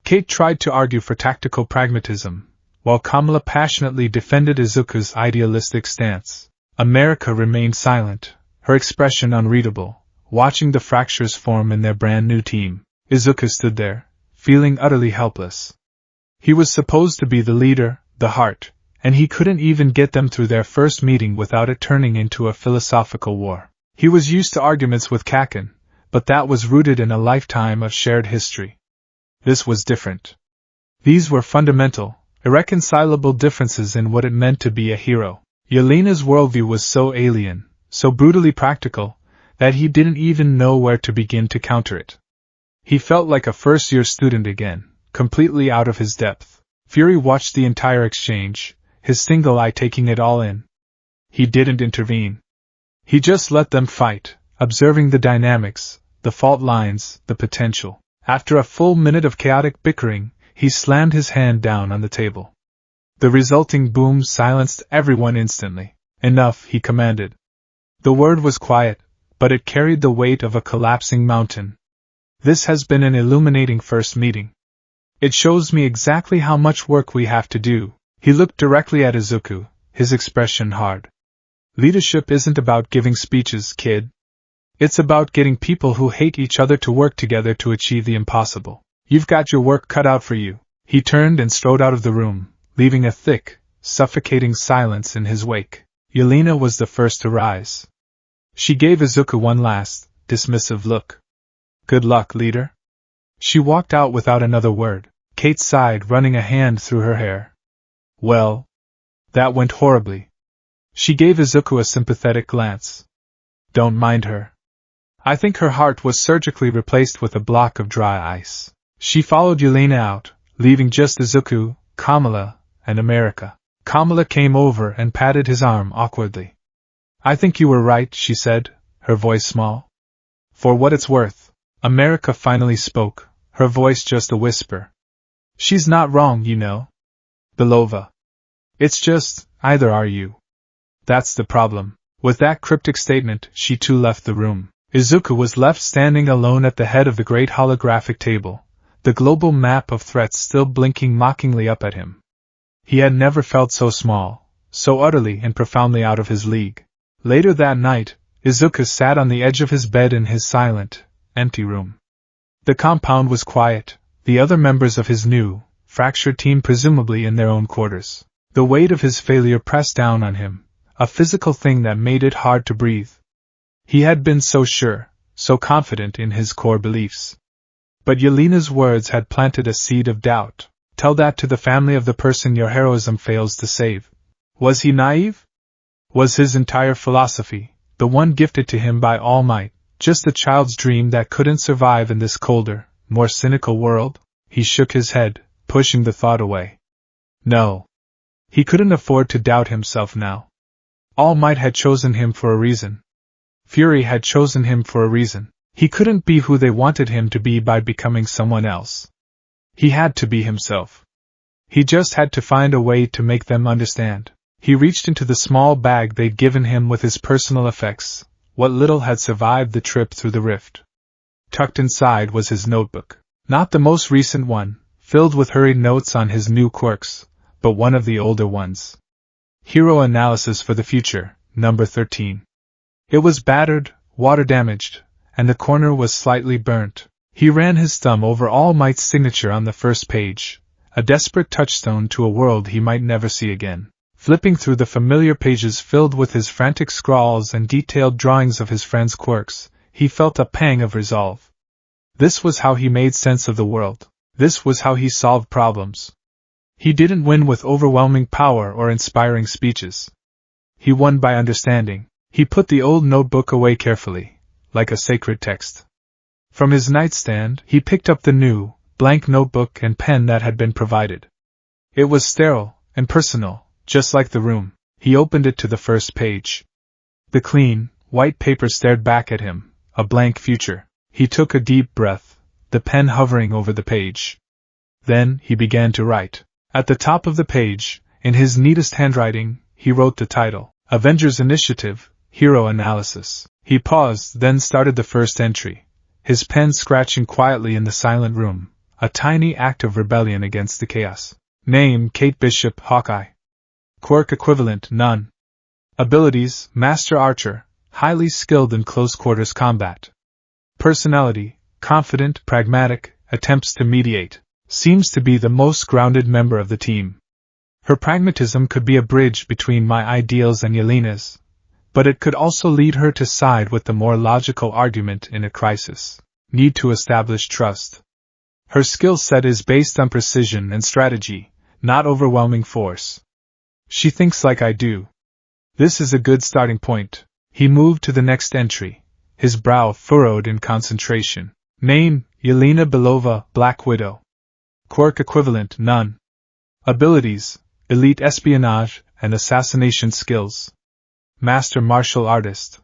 Speaker 1: Kate tried to argue for tactical pragmatism, while Kamala passionately defended Izuku's idealistic stance. America remained silent, her expression unreadable, watching the fractures form in their brand new team. Izuku stood there, feeling utterly helpless. He was supposed to be the leader, the heart, and he couldn't even get them through their first meeting without it turning into a philosophical war. He was used to arguments with Kaken, but that was rooted in a lifetime of shared history. This was different. These were fundamental, irreconcilable differences in what it meant to be a hero. Yelena's worldview was so alien, so brutally practical, that he didn't even know where to begin to counter it. He felt like a first-year student again, completely out of his depth. Fury watched the entire exchange, his single eye taking it all in. He didn't intervene. He just let them fight, observing the dynamics, the fault lines, the potential. After a full minute of chaotic bickering, he slammed his hand down on the table. The resulting boom silenced everyone instantly. Enough, he commanded. The word was quiet, but it carried the weight of a collapsing mountain. This has been an illuminating first meeting. It shows me exactly how much work we have to do. He looked directly at Izuku, his expression hard. Leadership isn't about giving speeches, kid. It's about getting people who hate each other to work together to achieve the impossible. You've got your work cut out for you. He turned and strode out of the room, leaving a thick, suffocating silence in his wake. Yelena was the first to rise. She gave Izuku one last, dismissive look. Good luck, leader. She walked out without another word. Kate sighed, running a hand through her hair. Well, that went horribly. She gave Izuku a sympathetic glance. Don't mind her. I think her heart was surgically replaced with a block of dry ice. She followed Yelena out, leaving just Izuku, Kamala, and America. Kamala came over and patted his arm awkwardly. I think you were right, she said, her voice small. For what it's worth. America finally spoke, her voice just a whisper. She's not wrong, you know. Belova. It's just, either are you. That's the problem. With that cryptic statement, she too left the room. Izuku was left standing alone at the head of the great holographic table, the global map of threats still blinking mockingly up at him. He had never felt so small, so utterly and profoundly out of his league. Later that night, Izuku sat on the edge of his bed in his silent, empty room. The compound was quiet, the other members of his new, fractured team presumably in their own quarters. The weight of his failure pressed down on him, a physical thing that made it hard to breathe. He had been so sure, so confident in his core beliefs. But Yelena's words had planted a seed of doubt. Tell that to the family of the person your heroism fails to save. Was he naive? Was his entire philosophy, the one gifted to him by All Might, just a child's dream that couldn't survive in this colder, more cynical world? He shook his head, pushing the thought away. No. He couldn't afford to doubt himself now. All Might had chosen him for a reason. Fury had chosen him for a reason. He couldn't be who they wanted him to be by becoming someone else. He had to be himself. He just had to find a way to make them understand. He reached into the small bag they'd given him with his personal effects, what little had survived the trip through the rift. Tucked inside was his notebook. Not the most recent one, filled with hurried notes on his new quirks, but one of the older ones. Hero Analysis for the Future, number 13. It was battered, water-damaged, and the corner was slightly burnt. He ran his thumb over All Might's signature on the first page, a desperate touchstone to a world he might never see again. Flipping through the familiar pages filled with his frantic scrawls and detailed drawings of his friends' quirks, he felt a pang of resolve. This was how he made sense of the world. This was how he solved problems. He didn't win with overwhelming power or inspiring speeches. he won by understanding. He put the old notebook away carefully, like a sacred text. From his nightstand, he picked up the new, blank notebook and pen that had been provided. It was sterile and personal, just like the room. He opened it to the first page. The clean, white paper stared back at him, a blank future. He took a deep breath, the pen hovering over the page. Then he began to write. At the top of the page, in his neatest handwriting, he wrote the title, Avengers Initiative, Hero Analysis. He paused, then started the first entry, his pen scratching quietly in the silent room, a tiny act of rebellion against the chaos. Name, Kate Bishop, Hawkeye. Quirk equivalent, none. Abilities, Master Archer, highly skilled in close-quarters combat. Personality, confident, pragmatic, attempts to mediate. Seems to be the most grounded member of the team. Her pragmatism could be a bridge between my ideals and Yelena's, but it could also lead her to side with the more logical argument in a crisis. Need to establish trust. Her skill set is based on precision and strategy, not overwhelming force. She thinks like I do. This is a good starting point. He moved to the next entry, his brow furrowed in concentration. Name, Yelena Belova, Black Widow. Quirk equivalent, none. Abilities, elite espionage and assassination skills. Master martial artist.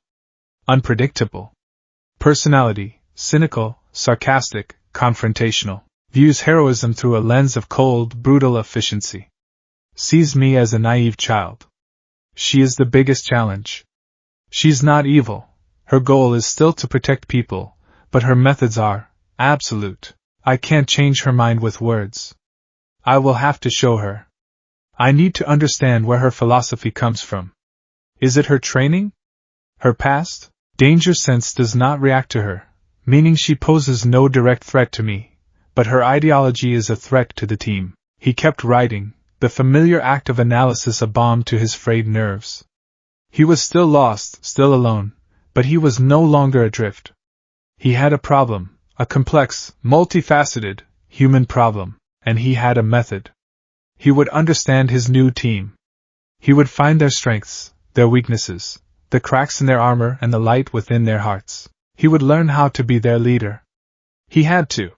Speaker 1: Unpredictable. Personality, cynical, sarcastic, confrontational. Views heroism through a lens of cold, brutal efficiency. Sees me as a naive child. She is the biggest challenge. She's not evil. Her goal is still to protect people, but her methods are absolute. I can't change her mind with words. I will have to show her. I need to understand where her philosophy comes from. Is it her training? Her past? Danger sense does not react to her, meaning she poses no direct threat to me, but her ideology is a threat to the team. He kept writing, the familiar act of analysis a balm to his frayed nerves. He was still lost, still alone, but he was no longer adrift. He had a problem. A complex, multifaceted, human problem, and he had a method. He would understand his new team. He would find their strengths, their weaknesses, the cracks in their armor and the light within their hearts. He would learn how to be their leader. He had to.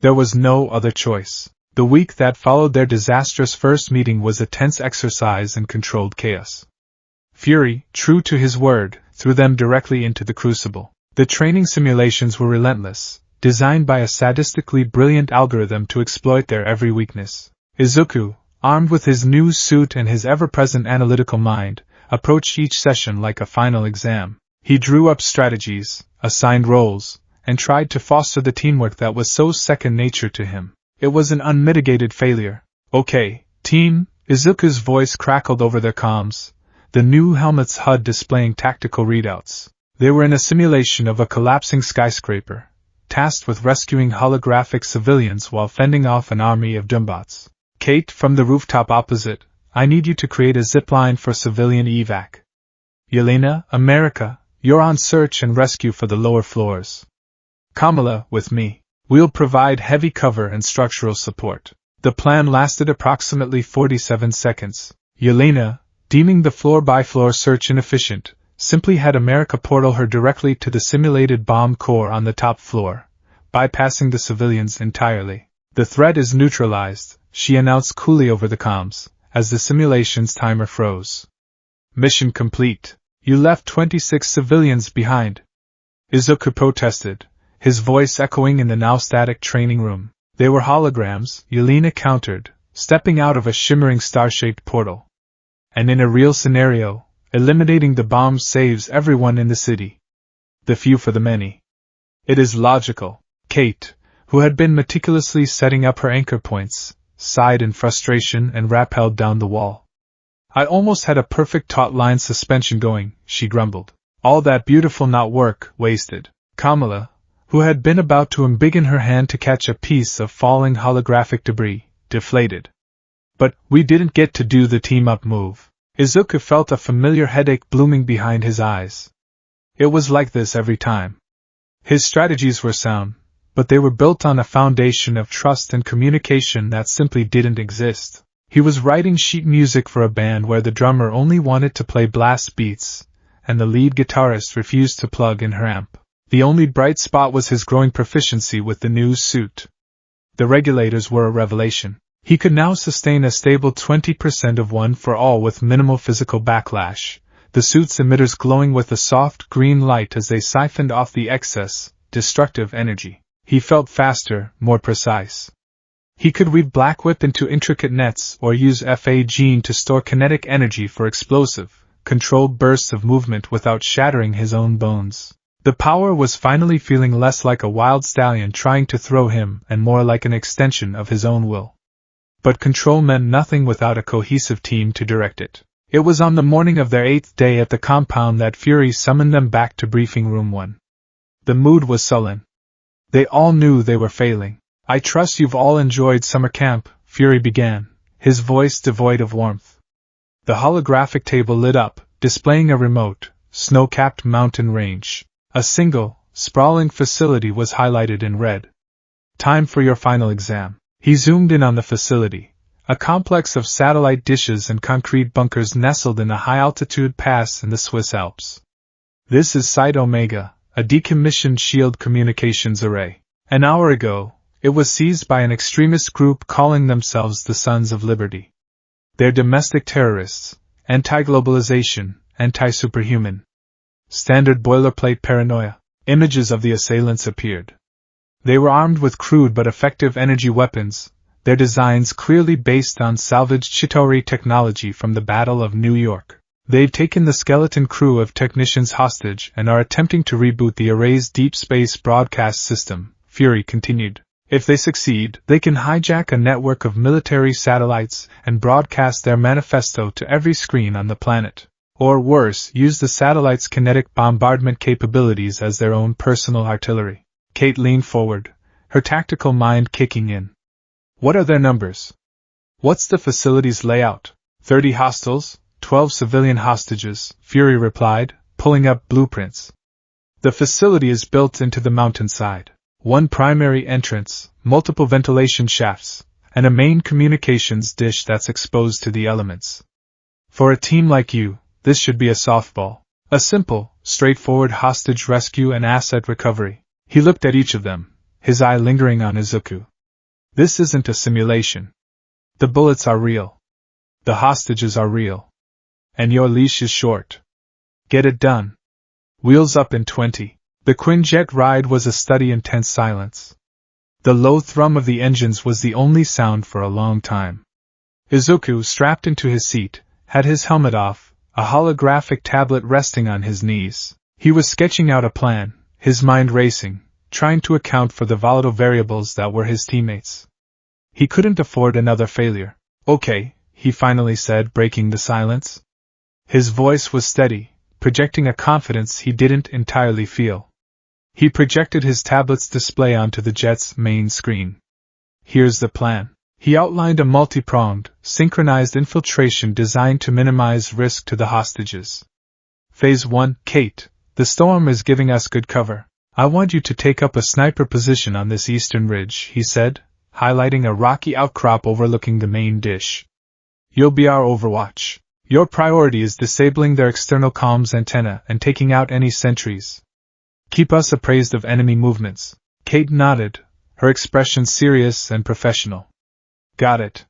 Speaker 1: There was no other choice. The week that followed their disastrous first meeting was a tense exercise in controlled chaos. Fury, true to his word, threw them directly into the crucible. The training simulations were relentless, designed by a sadistically brilliant algorithm to exploit their every weakness. Izuku, armed with his new suit and his ever-present analytical mind, approached each session like a final exam. He drew up strategies, assigned roles, and tried to foster the teamwork that was so second nature to him. It was an unmitigated failure. Okay, team, Izuku's voice crackled over their comms, the new helmet's HUD displaying tactical readouts. They were in a simulation of a collapsing skyscraper, tasked with rescuing holographic civilians while fending off an army of Doombots. Kate, from the rooftop opposite, I need you to create a zipline for civilian evac. Yelena, America, you're on search and rescue for the lower floors. Kamala, with me. We'll provide heavy cover and structural support. The plan lasted approximately 47 seconds. Yelena, deeming the floor-by-floor search inefficient, simply had America portal her directly to the simulated bomb core on the top floor, bypassing the civilians entirely. The threat is neutralized, she announced coolly over the comms, as the simulation's timer froze. Mission complete. You left 26 civilians behind. Izuku protested, his voice echoing in the now static training room. They were holograms, Yelena countered, stepping out of a shimmering star-shaped portal. And in a real scenario, eliminating the bombs saves everyone in the city. The few for the many. It is logical. Kate, who had been meticulously setting up her anchor points, sighed in frustration and rappelled down the wall. I almost had a perfect taut line suspension going, she grumbled. All that beautiful not work, wasted. Kamala, who had been about to embiggen her hand to catch a piece of falling holographic debris, deflated. But we didn't get to do the team-up move. Izuku felt a familiar headache blooming behind his eyes. It was like this every time. His strategies were sound, but they were built on a foundation of trust and communication that simply didn't exist. He was writing sheet music for a band where the drummer only wanted to play blast beats, and the lead guitarist refused to plug in her amp. The only bright spot was his growing proficiency with the new suit. The regulators were a revelation. He could now sustain a stable 20% of one for all with minimal physical backlash, the suit's emitters glowing with a soft green light as they siphoned off the excess, destructive energy. He felt faster, more precise. He could weave Black Whip into intricate nets or use FA Gene to store kinetic energy for explosive, controlled bursts of movement without shattering his own bones. The power was finally feeling less like a wild stallion trying to throw him and more like an extension of his own will. But control meant nothing without a cohesive team to direct it. It was on the morning of their 8th day at the compound that Fury summoned them back to Briefing Room 1. The mood was sullen. They all knew they were failing. "I trust you've all enjoyed summer camp," Fury began, his voice devoid of warmth. The holographic table lit up, displaying a remote, snow-capped mountain range. A single, sprawling facility was highlighted in red. "Time for your final exam." He zoomed in on the facility, a complex of satellite dishes and concrete bunkers nestled in a high-altitude pass in the Swiss Alps. "This is Site Omega, a decommissioned shield communications array. An hour ago, it was seized by an extremist group calling themselves the Sons of Liberty. They're domestic terrorists, anti-globalization, anti-superhuman. Standard boilerplate paranoia." Images of the assailants appeared. They were armed with crude but effective energy weapons, their designs clearly based on salvaged Chitauri technology from the Battle of New York. "They've taken the skeleton crew of technicians hostage and are attempting to reboot the array's deep space broadcast system," Fury continued. "If they succeed, they can hijack a network of military satellites and broadcast their manifesto to every screen on the planet. Or worse, use the satellite's kinetic bombardment capabilities as their own personal artillery." Kate leaned forward, her tactical mind kicking in. "What are their numbers? What's the facility's layout?" 30 hostiles, 12 civilian hostages, Fury replied, pulling up blueprints. "The facility is built into the mountainside. One primary entrance, multiple ventilation shafts, and a main communications dish that's exposed to the elements. For a team like you, this should be a softball. A simple, straightforward hostage rescue and asset recovery." He looked at each of them, his eye lingering on Izuku. "This isn't a simulation. The bullets are real. The hostages are real. And your leash is short. Get it done. Wheels up in 20. The Quinjet ride was a study in tense silence. The low thrum of the engines was the only sound for a long time. Izuku, strapped into his seat, had his helmet off, a holographic tablet resting on his knees. He was sketching out a plan, his mind racing, trying to account for the volatile variables that were his teammates. He couldn't afford another failure. "Okay," he finally said, breaking the silence. His voice was steady, projecting a confidence he didn't entirely feel. He projected his tablet's display onto the jet's main screen. "Here's the plan." He outlined a multi-pronged, synchronized infiltration designed to minimize risk to the hostages. "Phase 1, Kate. The storm is giving us good cover. I want you to take up a sniper position on this eastern ridge," he said, highlighting a rocky outcrop overlooking the main dish. "You'll be our overwatch. Your priority is disabling their external comms antenna and taking out any sentries. Keep us appraised of enemy movements." Kate nodded, her expression serious and professional. "Got it.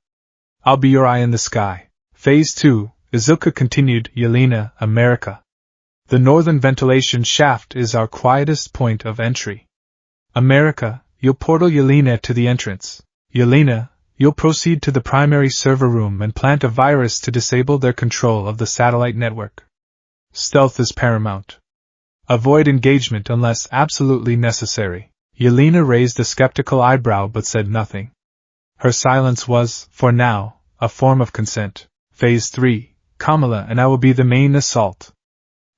Speaker 1: I'll be your eye in the sky." "Phase 2, Izuku continued, Yelena, America. The northern ventilation shaft is our quietest point of entry. America, you'll portal Yelena to the entrance. Yelena, you'll proceed to the primary server room and plant a virus to disable their control of the satellite network. Stealth is paramount. Avoid engagement unless absolutely necessary." Yelena raised a skeptical eyebrow but said nothing. Her silence was, for now, a form of consent. "Phase 3, Kamala and I will be the main assault.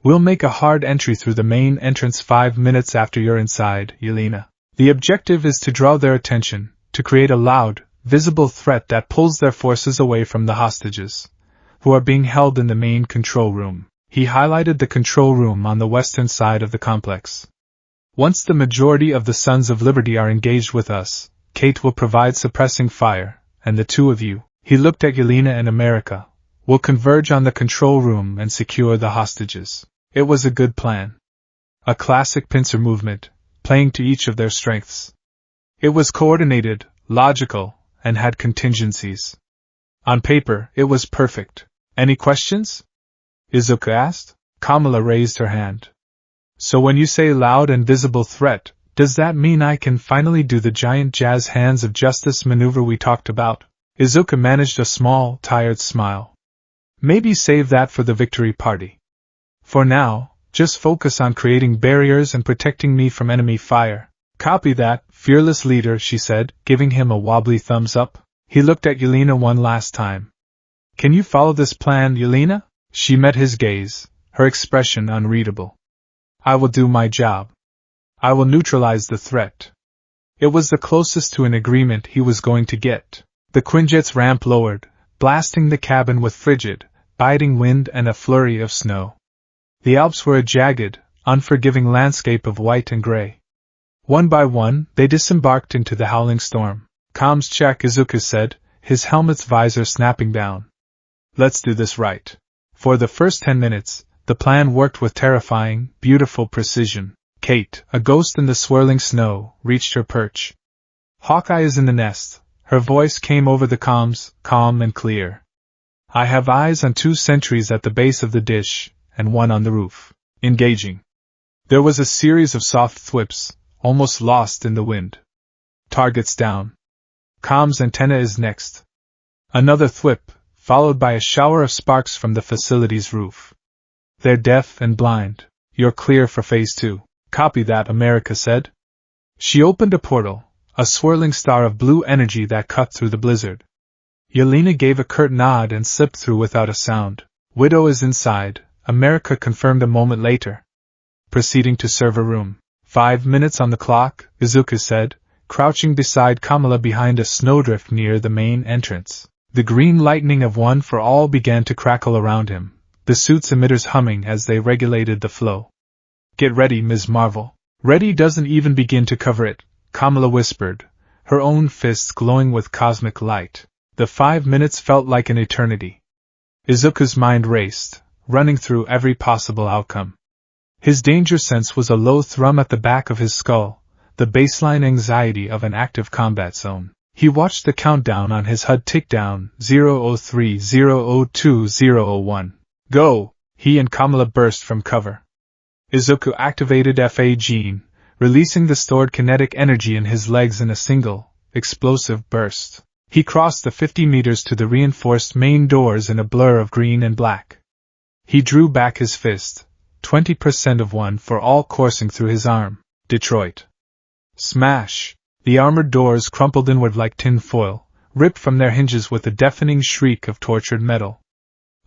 Speaker 1: We'll make a hard entry through the main entrance 5 minutes after you're inside, Yelena. The objective is to draw their attention, to create a loud, visible threat that pulls their forces away from the hostages, who are being held in the main control room." He highlighted the control room on the western side of the complex. "Once the majority of the Sons of Liberty are engaged with us, Kate will provide suppressing fire, and the two of you, He looked at Yelena and America. We'll converge on the control room and secure the hostages. It was a good plan. A classic pincer movement, playing to each of their strengths. It was coordinated, logical, and had contingencies. On paper, it was perfect. Any questions? Izuku asked. Kamala raised her hand. So when you say loud and visible threat, does that mean I can finally do the giant jazz hands of justice maneuver we talked about? Izuku managed a small, tired smile. Maybe save that for the victory party. For now, just focus on creating barriers and protecting me from enemy fire. Copy that, fearless leader, she said, giving him a wobbly thumbs up. He looked at Yelena one last time. Can you follow this plan, Yelena? She met his gaze, her expression unreadable. I will do my job. I will neutralize the threat. It was the closest to an agreement he was going to get. The Quinjet's ramp lowered, blasting the cabin with frigid, biting wind and a flurry of snow. The Alps were a jagged, unforgiving landscape of white and gray. One by one, they disembarked into the howling storm. Comms check, Izuku said, his helmet's visor snapping down. Let's do this right. For the first 10 minutes, the plan worked with terrifying, beautiful precision. Kate, a ghost in the swirling snow, reached her perch. Hawkeye is in the nest. Her voice came over the comms, calm and clear. I have eyes on 2 sentries at the base of the dish, and 1 on the roof. Engaging. There was a series of soft thwips, almost lost in the wind. Targets down. Comms antenna is next. Another thwip, followed by a shower of sparks from the facility's roof. They're deaf and blind. You're clear for phase 2. Copy that, America said. She opened a portal, a swirling star of blue energy that cut through the blizzard. Yelena gave a curt nod and slipped through without a sound. Widow is inside, America confirmed a moment later. Proceeding to server room. 5 minutes on the clock, Izuku said, crouching beside Kamala behind a snowdrift near the main entrance. The green lightning of One for All began to crackle around him, the suit's emitters humming as they regulated the flow. Get ready, Ms. Marvel. Ready doesn't even begin to cover it, Kamala whispered, her own fists glowing with cosmic light. The 5 minutes felt like an eternity. Izuku's mind raced, running through every possible outcome. His danger sense was a low thrum at the back of his skull, the baseline anxiety of an active combat zone. He watched the countdown on his HUD tick down, 003, 002, 001. Go! He and Kamala burst from cover. Izuku activated FA gene, releasing the stored kinetic energy in his legs in a single, explosive burst. He crossed the 50 meters to the reinforced main doors in a blur of green and black. He drew back his fist, 20% of One for All coursing through his arm. Detroit. Smash! The armored doors crumpled inward like tin foil, ripped from their hinges with a deafening shriek of tortured metal.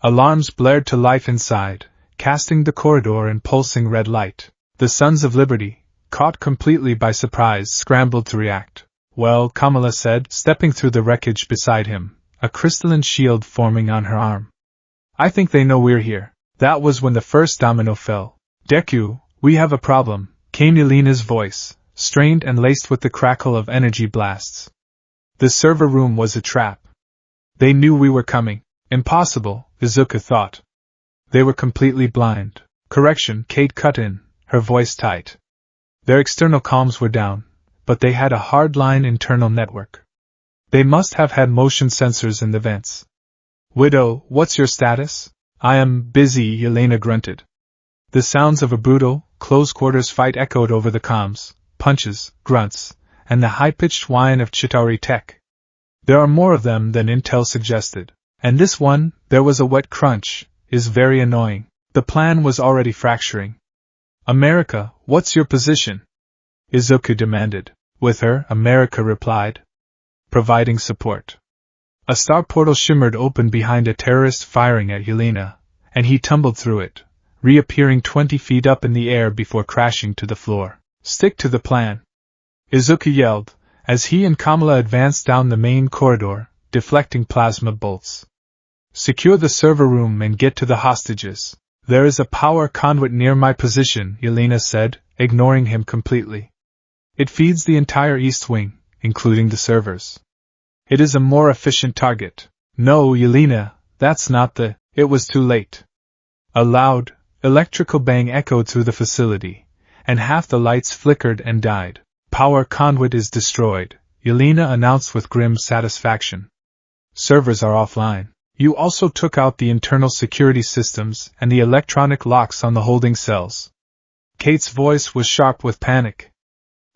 Speaker 1: Alarms blared to life inside, casting the corridor in pulsing red light. The Sons of Liberty, caught completely by surprise, scrambled to react. Well, Kamala said, stepping through the wreckage beside him, a crystalline shield forming on her arm. I think they know we're here. That was when the first domino fell. Deku, we have a problem, came Yelena's voice, strained and laced with the crackle of energy blasts. The server room was a trap. They knew we were coming. Impossible, Izuku thought. They were completely blind. Correction, Kate cut in, her voice tight. Their external comms were down, but they had a hardline internal network. They must have had motion sensors in the vents. Widow, what's your status? I am busy, Yelena grunted. The sounds of a brutal, close-quarters fight echoed over the comms, punches, grunts, and the high-pitched whine of Chitauri tech. There are more of them than Intel suggested. And this one, there was a wet crunch, is very annoying. The plan was already fracturing. America, what's your position? Izuku demanded. With her, America replied. Providing support. A star portal shimmered open behind a terrorist firing at Yelena, and he tumbled through it, reappearing 20 feet up in the air before crashing to the floor. Stick to the plan. Izuku yelled, as he and Kamala advanced down the main corridor, deflecting plasma bolts. Secure the server room and get to the hostages. There is a power conduit near my position, Yelena said, ignoring him completely. It feeds the entire East Wing, including the servers. It is a more efficient target. No, Yelena, that's not the... It was too late. A loud, electrical bang echoed through the facility, and half the lights flickered and died. Power conduit is destroyed, Yelena announced with grim satisfaction. Servers are offline. You also took out the internal security systems and the electronic locks on the holding cells. Kate's voice was sharp with panic.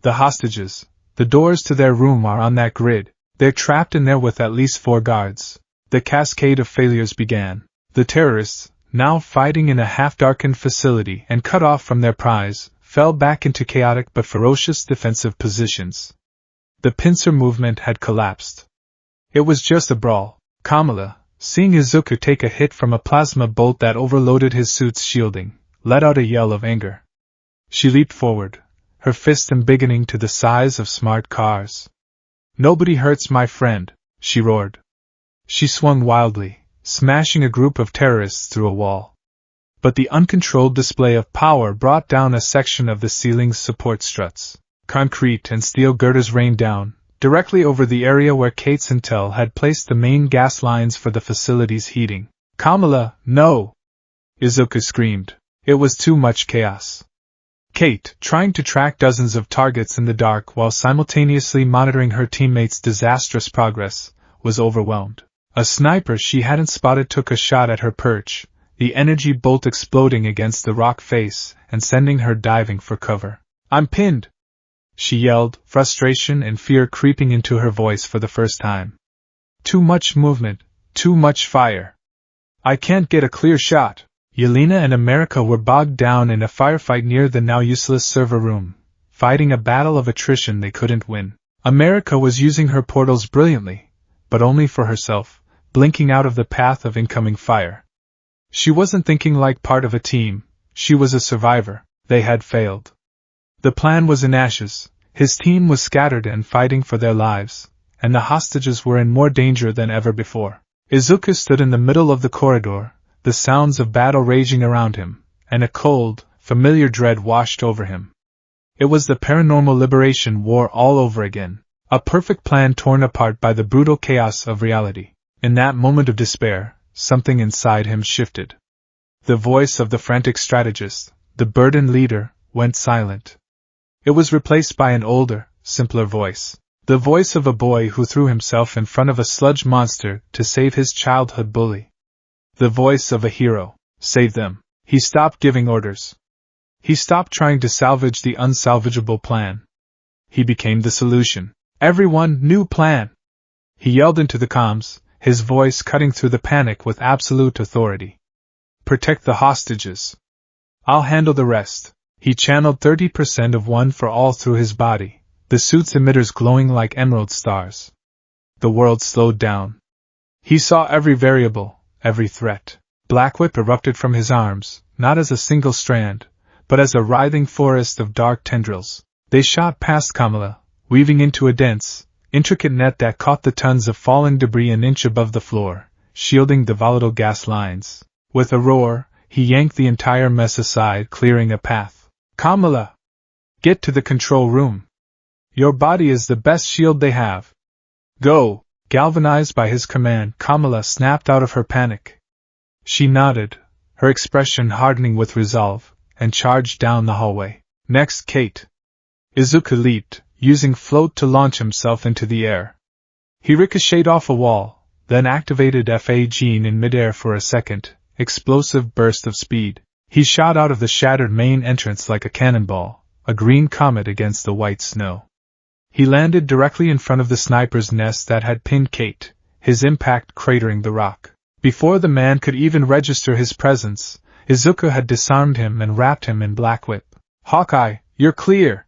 Speaker 1: The hostages, the doors to their room are on that grid. They're trapped in there with at least 4 guards. The cascade of failures began. The terrorists, now fighting in a half-darkened facility and cut off from their prize, fell back into chaotic but ferocious defensive positions. The pincer movement had collapsed. It was just a brawl. Kamala, seeing Izuku take a hit from a plasma bolt that overloaded his suit's shielding, let out a yell of anger. She leaped forward, her fist embiggening to the size of smart cars. "Nobody hurts my friend," she roared. She swung wildly, smashing a group of terrorists through a wall. But the uncontrolled display of power brought down a section of the ceiling's support struts. Concrete and steel girders rained down, directly over the area where Kate's intel had placed the main gas lines for the facility's heating. "Kamala, no!" Izuku screamed. It was too much chaos. Kate, trying to track dozens of targets in the dark while simultaneously monitoring her teammates' disastrous progress, was overwhelmed. A sniper she hadn't spotted took a shot at her perch, the energy bolt exploding against the rock face and sending her diving for cover. "I'm pinned!" she yelled, frustration and fear creeping into her voice for the first time. "Too much movement, too much fire. I can't get a clear shot." Yelena and America were bogged down in a firefight near the now useless server room, fighting a battle of attrition they couldn't win. America was using her portals brilliantly, but only for herself, blinking out of the path of incoming fire. She wasn't thinking like part of a team, she was a survivor. They had failed. The plan was in ashes, his team was scattered and fighting for their lives, and the hostages were in more danger than ever before. Izuku stood in the middle of the corridor, the sounds of battle raging around him, and a cold, familiar dread washed over him. It was the paranormal liberation war all over again, a perfect plan torn apart by the brutal chaos of reality. In that moment of despair, something inside him shifted. The voice of the frantic strategist, the burdened leader, went silent. It was replaced by an older, simpler voice. The voice of a boy who threw himself in front of a sludge monster to save his childhood bully. The voice of a hero. Save them. He stopped giving orders. He stopped trying to salvage the unsalvageable plan. He became the solution. "Everyone, new plan!" He yelled into the comms, his voice cutting through the panic with absolute authority. "Protect the hostages. I'll handle the rest." He channeled 30% of One for All through his body, the suit's emitters glowing like emerald stars. The world slowed down. He saw every variable, every threat. Black Whip erupted from his arms, not as a single strand, but as a writhing forest of dark tendrils. They shot past Kamala, weaving into a dense, intricate net that caught the tons of falling debris an inch above the floor, shielding the volatile gas lines. With a roar, he yanked the entire mess aside, clearing a path. "Kamala! Get to the control room. Your body is the best shield they have. Go!" Galvanized by his command, Kamala snapped out of her panic. She nodded, her expression hardening with resolve, and charged down the hallway. "Next, Kate." Izuku leaped, using float to launch himself into the air. He ricocheted off a wall, then activated FA gene in midair for a second, explosive burst of speed. He shot out of the shattered main entrance like a cannonball, a green comet against the white snow. He landed directly in front of the sniper's nest that had pinned Kate, his impact cratering the rock. Before the man could even register his presence, Izuku had disarmed him and wrapped him in Black Whip. "Hawkeye, you're clear!"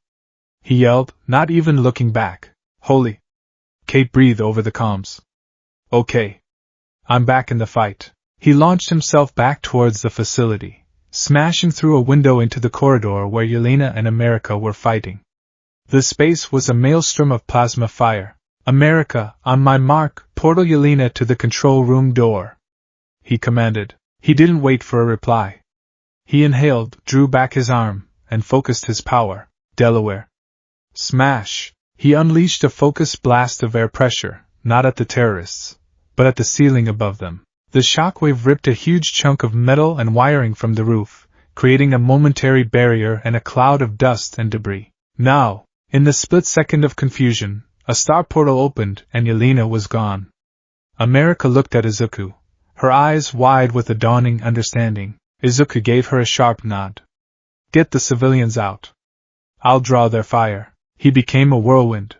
Speaker 1: he yelled, not even looking back. "Holy!" Kate breathed over the comms. "Okay. I'm back in the fight." He launched himself back towards the facility, smashing through a window into the corridor where Yelena and America were fighting. The space was a maelstrom of plasma fire. "America, on my mark, portal Yelena to the control room door," he commanded. He didn't wait for a reply. He inhaled, drew back his arm, and focused his power. Delaware. Smash! He unleashed a focused blast of air pressure, not at the terrorists, but at the ceiling above them. The shockwave ripped a huge chunk of metal and wiring from the roof, creating a momentary barrier and a cloud of dust and debris. Now, in the split second of confusion, a star portal opened and Yelena was gone. America looked at Izuku, her eyes wide with a dawning understanding. Izuku gave her a sharp nod. Get the civilians out. I'll draw their fire. He became a whirlwind.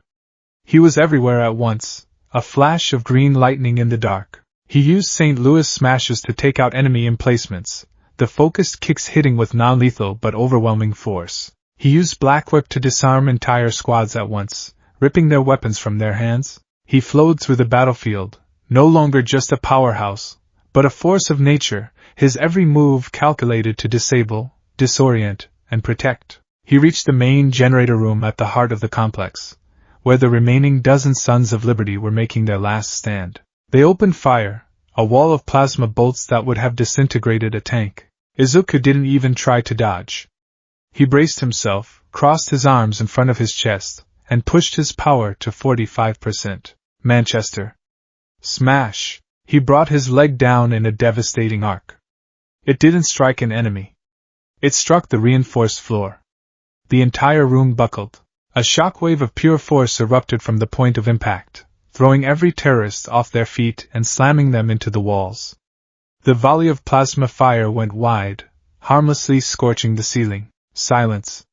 Speaker 1: He was everywhere at once, a flash of green lightning in the dark. He used St. Louis smashes to take out enemy emplacements, the focused kicks hitting with non-lethal but overwhelming force. He used Black Whip to disarm entire squads at once, ripping their weapons from their hands. He flowed through the battlefield, no longer just a powerhouse, but a force of nature, his every move calculated to disable, disorient, and protect. He reached the main generator room at the heart of the complex, where the remaining dozen Sons of Liberty were making their last stand. They opened fire, a wall of plasma bolts that would have disintegrated a tank. Izuku didn't even try to dodge. He braced himself, crossed his arms in front of his chest, and pushed his power to 45%. Manchester. Smash! He brought his leg down in a devastating arc. It didn't strike an enemy. It struck the reinforced floor. The entire room buckled. A shockwave of pure force erupted from the point of impact, throwing every terrorist off their feet and slamming them into the walls. The volley of plasma fire went wide, harmlessly scorching the ceiling. Silence.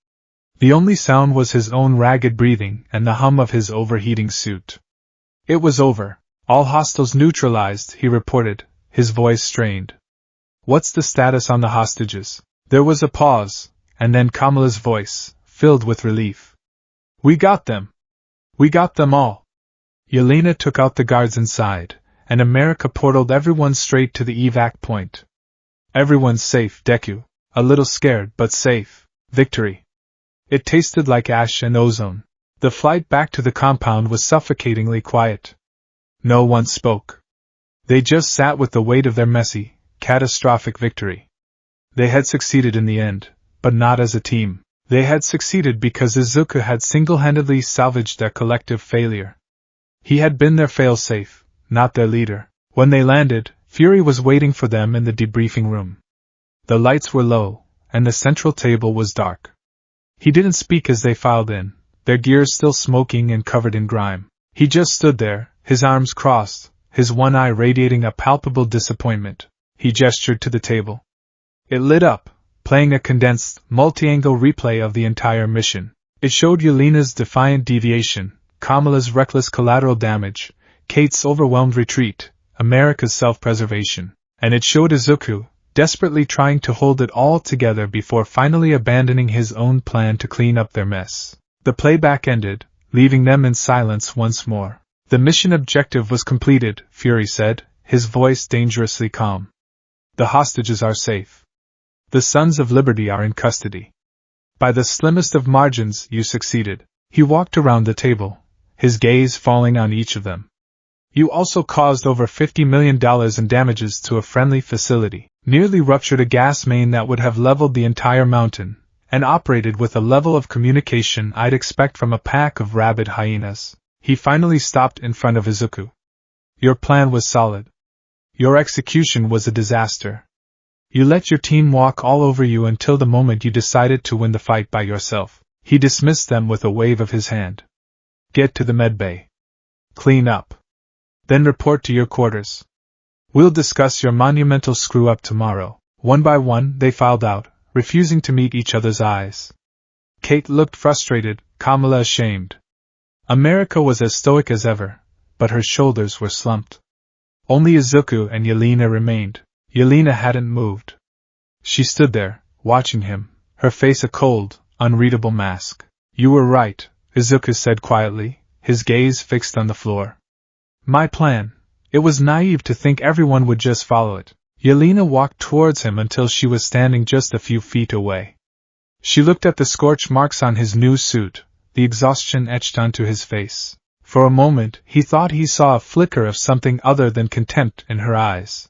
Speaker 1: The only sound was his own ragged breathing and the hum of his overheating suit. It was over. All hostiles neutralized, he reported, his voice strained. What's the status on the hostages? There was a pause, and then Kamala's voice, filled with relief. We got them. We got them all. Yelena took out the guards inside, and America portaled everyone straight to the evac point. Everyone's safe, Deku. A little scared, but safe. Victory. It tasted like ash and ozone. The flight back to the compound was suffocatingly quiet. No one spoke. They just sat with the weight of their messy, catastrophic victory. They had succeeded in the end, but not as a team. They had succeeded because Izuku had single-handedly salvaged their collective failure. He had been their failsafe, not their leader. When they landed, Fury was waiting for them in the debriefing room. The lights were low, and the central table was dark. He didn't speak as they filed in, their gears still smoking and covered in grime. He just stood there, his arms crossed, his one eye radiating a palpable disappointment. He gestured to the table. It lit up, playing a condensed, multi-angle replay of the entire mission. It showed Yelena's defiant deviation, Kamala's reckless collateral damage, Kate's overwhelmed retreat, America's self-preservation, and it showed Izuku, desperately trying to hold it all together before finally abandoning his own plan to clean up their mess. The playback ended, leaving them in silence once more. The mission objective was completed, Fury said, his voice dangerously calm. The hostages are safe. The Sons of Liberty are in custody. By the slimmest of margins, you succeeded. He walked around the table, his gaze falling on each of them. You also caused over $50 million in damages to a friendly facility, nearly ruptured a gas main that would have leveled the entire mountain, and operated with a level of communication I'd expect from a pack of rabid hyenas. He finally stopped in front of Izuku. Your plan was solid. Your execution was a disaster. You let your team walk all over you until the moment you decided to win the fight by yourself. He dismissed them with a wave of his hand. Get to the medbay. Clean up. Then report to your quarters. We'll discuss your monumental screw-up tomorrow. One by one, they filed out, refusing to meet each other's eyes. Kate looked frustrated, Kamala ashamed. America was as stoic as ever, but her shoulders were slumped. Only Izuku and Yelena remained. Yelena hadn't moved. She stood there, watching him, her face a cold, unreadable mask. You were right, Izuku said quietly, his gaze fixed on the floor. My plan. It was naive to think everyone would just follow it. Yelena walked towards him until she was standing just a few feet away. She looked at the scorch marks on his new suit, the exhaustion etched onto his face. For a moment, he thought he saw a flicker of something other than contempt in her eyes.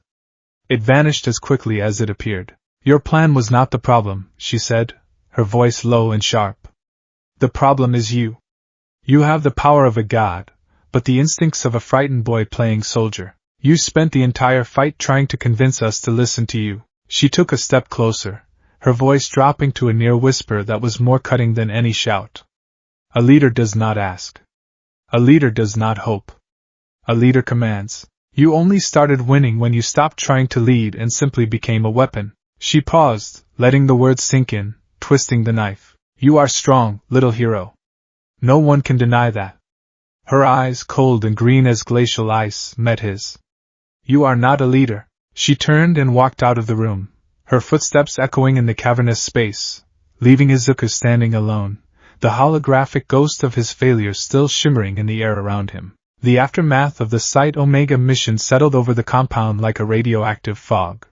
Speaker 1: It vanished as quickly as it appeared. Your plan was not the problem, she said, her voice low and sharp. The problem is you. You have the power of a god, but the instincts of a frightened boy playing soldier. You spent the entire fight trying to convince us to listen to you. She took a step closer, her voice dropping to a near whisper that was more cutting than any shout. A leader does not ask. A leader does not hope. A leader commands. You only started winning when you stopped trying to lead and simply became a weapon. She paused, letting the words sink in, twisting the knife. You are strong, little hero. No one can deny that. Her eyes, cold and green as glacial ice, met his. You are not a leader. She turned and walked out of the room, her footsteps echoing in the cavernous space, leaving Izuku standing alone, the holographic ghost of his failure still shimmering in the air around him. The aftermath of the Site Omega mission settled over the compound like a radioactive fog.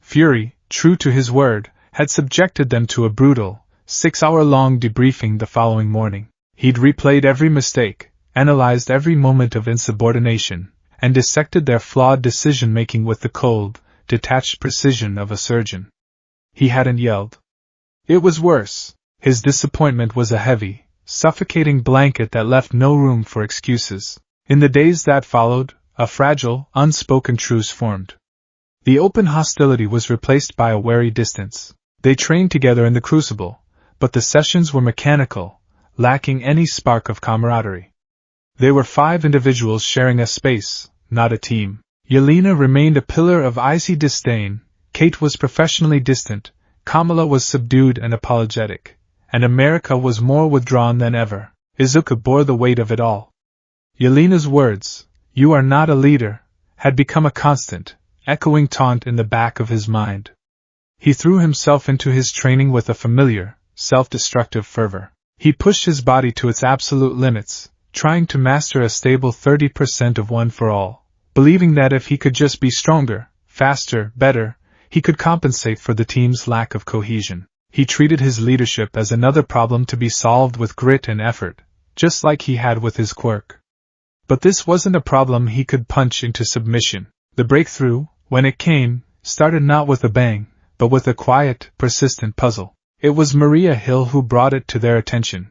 Speaker 1: Fury, true to his word, had subjected them to a brutal, 6-hour-long debriefing the following morning. He'd replayed every mistake, analyzed every moment of insubordination, and dissected their flawed decision-making with the cold, detached precision of a surgeon. He hadn't yelled. It was worse. His disappointment was a heavy, suffocating blanket that left no room for excuses. In the days that followed, a fragile, unspoken truce formed. The open hostility was replaced by a wary distance. They trained together in the crucible, but the sessions were mechanical, lacking any spark of camaraderie. They were 5 individuals sharing a space, not a team. Yelena remained a pillar of icy disdain, Kate was professionally distant, Kamala was subdued and apologetic, and America was more withdrawn than ever. Izuku bore the weight of it all. Yelena's words, "You are not a leader," had become a constant, echoing taunt in the back of his mind. He threw himself into his training with a familiar, self-destructive fervor. He pushed his body to its absolute limits, trying to master a stable 30% of one for all, believing that if he could just be stronger, faster, better, he could compensate for the team's lack of cohesion. He treated his leadership as another problem to be solved with grit and effort, just like he had with his quirk. But this wasn't a problem he could punch into submission. The breakthrough, when it came, started not with a bang, but with a quiet, persistent puzzle. It was Maria Hill who brought it to their attention.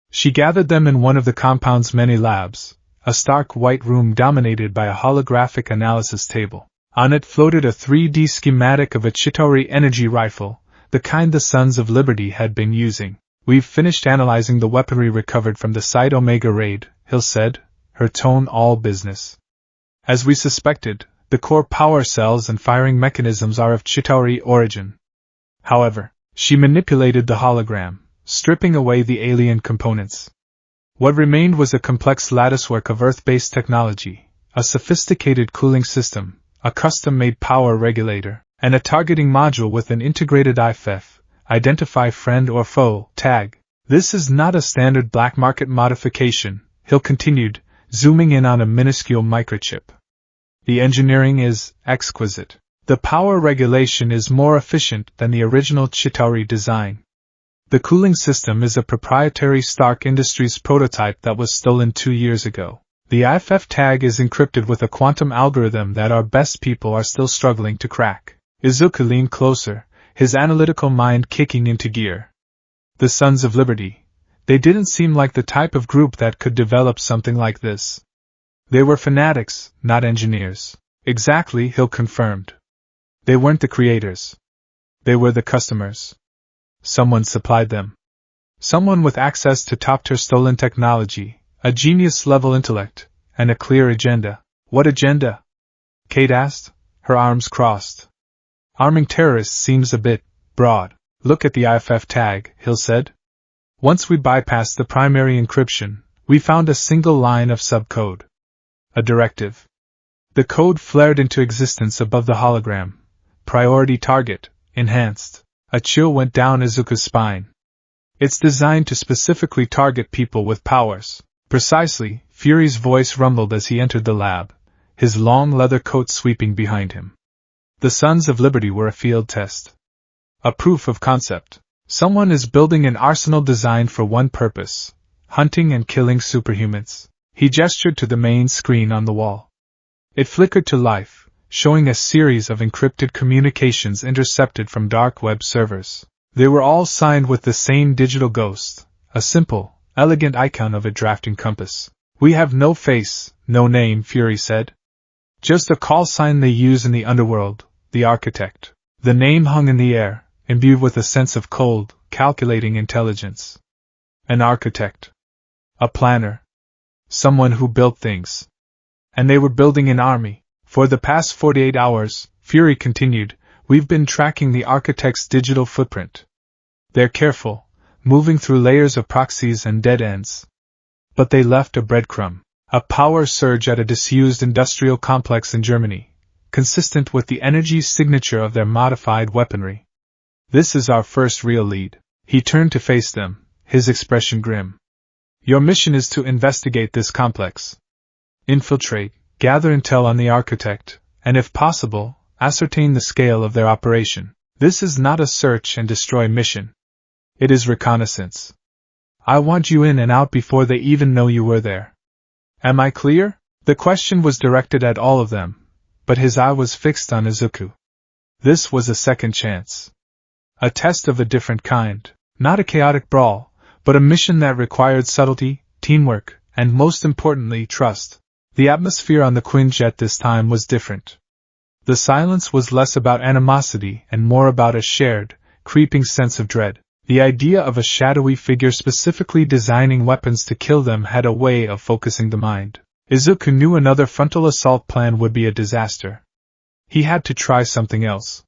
Speaker 1: She gathered them in one of the compound's many labs, a stark white room dominated by a holographic analysis table. On it floated a 3D schematic of a Chitauri energy rifle, the kind the Sons of Liberty had been using. We've finished analyzing the weaponry recovered from the Site Omega raid, Hill said, her tone all business. As we suspected, the core power cells and firing mechanisms are of Chitauri origin. However, she manipulated the hologram, stripping away the alien components. What remained was a complex latticework of Earth-based technology, a sophisticated cooling system, a custom-made power regulator, and a targeting module with an integrated IFF, Identify Friend or Foe, tag. This is not a standard black market modification, Hill continued, zooming in on a minuscule microchip. The engineering is exquisite. The power regulation is more efficient than the original Chitauri design. The cooling system is a proprietary Stark Industries prototype that was stolen 2 years ago. The IFF tag is encrypted with a quantum algorithm that our best people are still struggling to crack. Izuku leaned closer, his analytical mind kicking into gear. The Sons of Liberty. They didn't seem like the type of group that could develop something like this. They were fanatics, not engineers. Exactly, Hill confirmed. They weren't the creators. They were the customers. Someone supplied them. Someone with access to top-tier stolen technology, a genius-level intellect, and a clear agenda. What agenda? Kate asked, her arms crossed. Arming terrorists seems a bit broad. Look at the IFF tag, Hill said. Once we bypassed the primary encryption, we found a single line of subcode. A directive. The code flared into existence above the hologram. Priority target, enhanced. A chill went down Izuku's spine. It's designed to specifically target people with powers. Precisely, Fury's voice rumbled as he entered the lab, his long leather coat sweeping behind him. The Sons of Liberty were a field test. A proof of concept. Someone is building an arsenal designed for one purpose: hunting and killing superhumans. He gestured to the main screen on the wall. It flickered to life, showing a series of encrypted communications intercepted from dark web servers. They were all signed with the same digital ghost, a simple, elegant icon of a drafting compass. We have no face, no name, Fury said. Just a call sign they use in the underworld, the architect. The name hung in the air, imbued with a sense of cold, calculating intelligence. An architect. A planner. Someone who built things. And they were building an army. For the past 48 hours, Fury continued, we've been tracking the architect's digital footprint. They're careful, moving through layers of proxies and dead ends. But they left a breadcrumb. A power surge at a disused industrial complex in Germany, consistent with the energy signature of their modified weaponry. This is our first real lead. He turned to face them, his expression grim. Your mission is to investigate this complex. Infiltrate, gather intel on the architect, and if possible, ascertain the scale of their operation. This is not a search and destroy mission. It is reconnaissance. I want you in and out before they even know you were there. Am I clear? The question was directed at all of them, but his eye was fixed on Izuku. This was a second chance. A test of a different kind, not a chaotic brawl, but a mission that required subtlety, teamwork, and most importantly, trust. The atmosphere on the Quinjet this time was different. The silence was less about animosity and more about a shared, creeping sense of dread. The idea of a shadowy figure specifically designing weapons to kill them had a way of focusing the mind. Izuku knew another frontal assault plan would be a disaster. He had to try something else.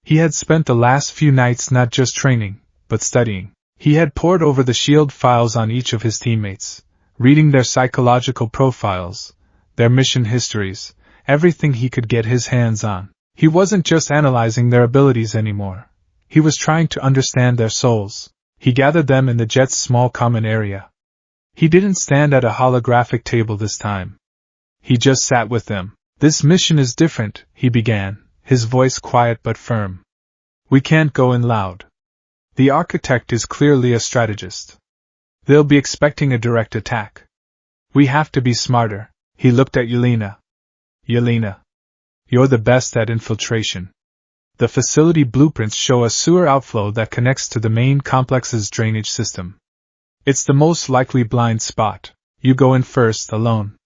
Speaker 1: He had spent the last few nights not just training, but studying. He had pored over the shield files on each of his teammates, reading their psychological profiles, their mission histories, everything he could get his hands on. He wasn't just analyzing their abilities anymore. He was trying to understand their souls. He gathered them in the jet's small common area. He didn't stand at a holographic table this time. He just sat with them. This mission is different, he began, his voice quiet but firm. We can't go in loud. The architect is clearly a strategist. They'll be expecting a direct attack. We have to be smarter. He looked at Yelena. Yelena. You're the best at infiltration. The facility blueprints show a sewer outflow that connects to the main complex's drainage system. It's the most likely blind spot. You go in first, alone.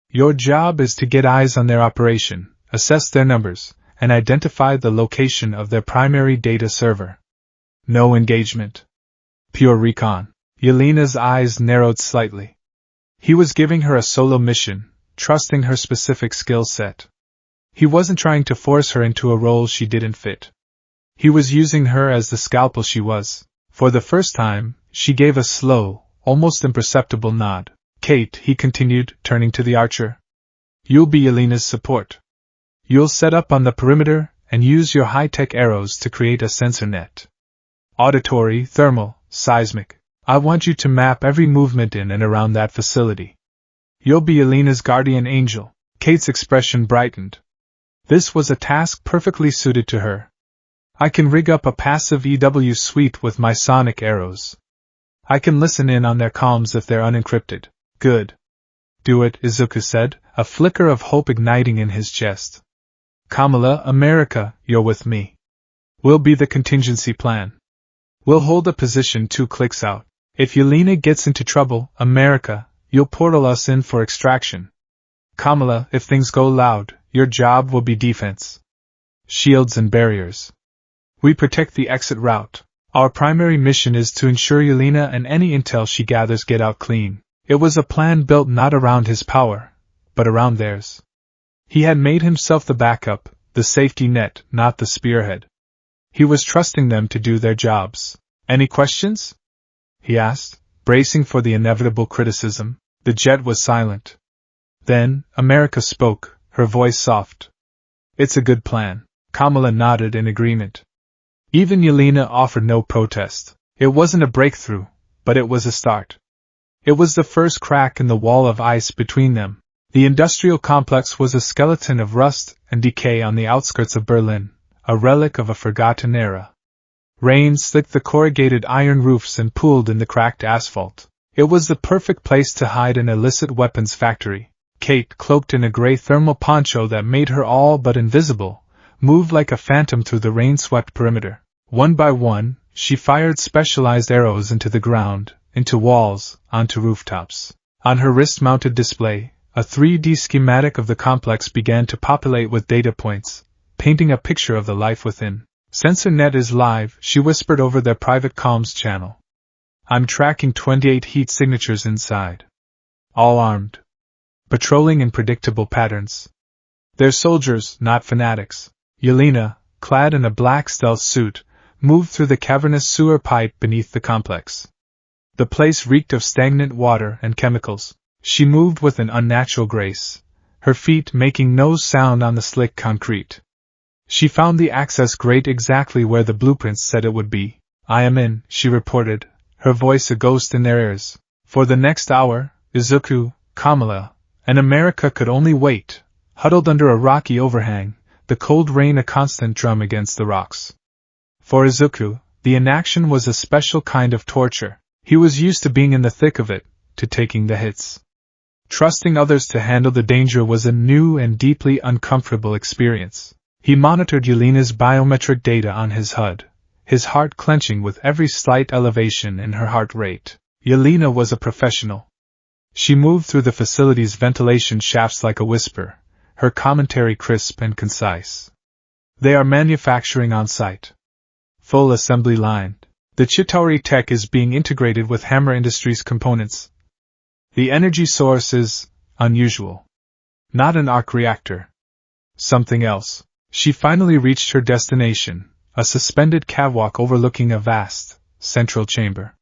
Speaker 1: Your job is to get eyes on their operation, assess their numbers, and identify the location of their primary data server. No engagement. Pure recon. Yelena's eyes narrowed slightly. He was giving her a solo mission, trusting her specific skill set. He wasn't trying to force her into a role she didn't fit. He was using her as the scalpel she was. For the first time, she gave a slow, almost imperceptible nod. Kate, he continued, turning to the archer. You'll be Yelena's support. You'll set up on the perimeter and use your high-tech arrows to create a sensor net. Auditory, thermal, seismic. I want you to map every movement in and around that facility. You'll be Yelena's guardian angel. Kate's expression brightened. This was a task perfectly suited to her. I can rig up a passive EW suite with my sonic arrows. I can listen in on their comms if they're unencrypted. Good. Do it, Izuku said, a flicker of hope igniting in his chest. Kamala, America, you're with me. We'll be the contingency plan. We'll hold a position 2 clicks out. If Yelena gets into trouble, America, you'll portal us in for extraction. Kamala, if things go loud, your job will be defense. Shields and barriers. We protect the exit route. Our primary mission is to ensure Yelena and any intel she gathers get out clean. It was a plan built not around his power, but around theirs. He had made himself the backup, the safety net, not the spearhead. He was trusting them to do their jobs. Any questions? He asked, bracing for the inevitable criticism. The jet was silent. Then, America spoke, her voice soft. It's a good plan. Kamala nodded in agreement. Even Yelena offered no protest. It wasn't a breakthrough, but it was a start. It was the first crack in the wall of ice between them. The industrial complex was a skeleton of rust and decay on the outskirts of Berlin, a relic of a forgotten era. Rain slicked the corrugated iron roofs and pooled in the cracked asphalt. It was the perfect place to hide an illicit weapons factory. Kate, cloaked in a gray thermal poncho that made her all but invisible, moved like a phantom through the rain-swept perimeter. One by one, she fired specialized arrows into the ground, into walls, onto rooftops. On her wrist-mounted display, a 3D schematic of the complex began to populate with data points, painting a picture of the life within. Sensor net is live, she whispered over their private comms channel. I'm tracking 28 heat signatures inside. All armed. Patrolling in predictable patterns. They're soldiers, not fanatics. Yelena, clad in a black stealth suit, moved through the cavernous sewer pipe beneath the complex. The place reeked of stagnant water and chemicals. She moved with an unnatural grace, her feet making no sound on the slick concrete. She found the access grate exactly where the blueprints said it would be. I am in, she reported, her voice a ghost in their ears. For the next hour, Izuku, Kamala, and America could only wait, huddled under a rocky overhang, the cold rain a constant drum against the rocks. For Izuku, the inaction was a special kind of torture. He was used to being in the thick of it, to taking the hits. Trusting others to handle the danger was a new and deeply uncomfortable experience. He monitored Yelena's biometric data on his HUD, his heart clenching with every slight elevation in her heart rate. Yelena was a professional. She moved through the facility's ventilation shafts like a whisper, her commentary crisp and concise. They are manufacturing on site. Full assembly line. The Chitauri tech is being integrated with Hammer Industries components. The energy source is unusual. Not an arc reactor. Something else. She finally reached her destination, a suspended catwalk overlooking a vast, central chamber.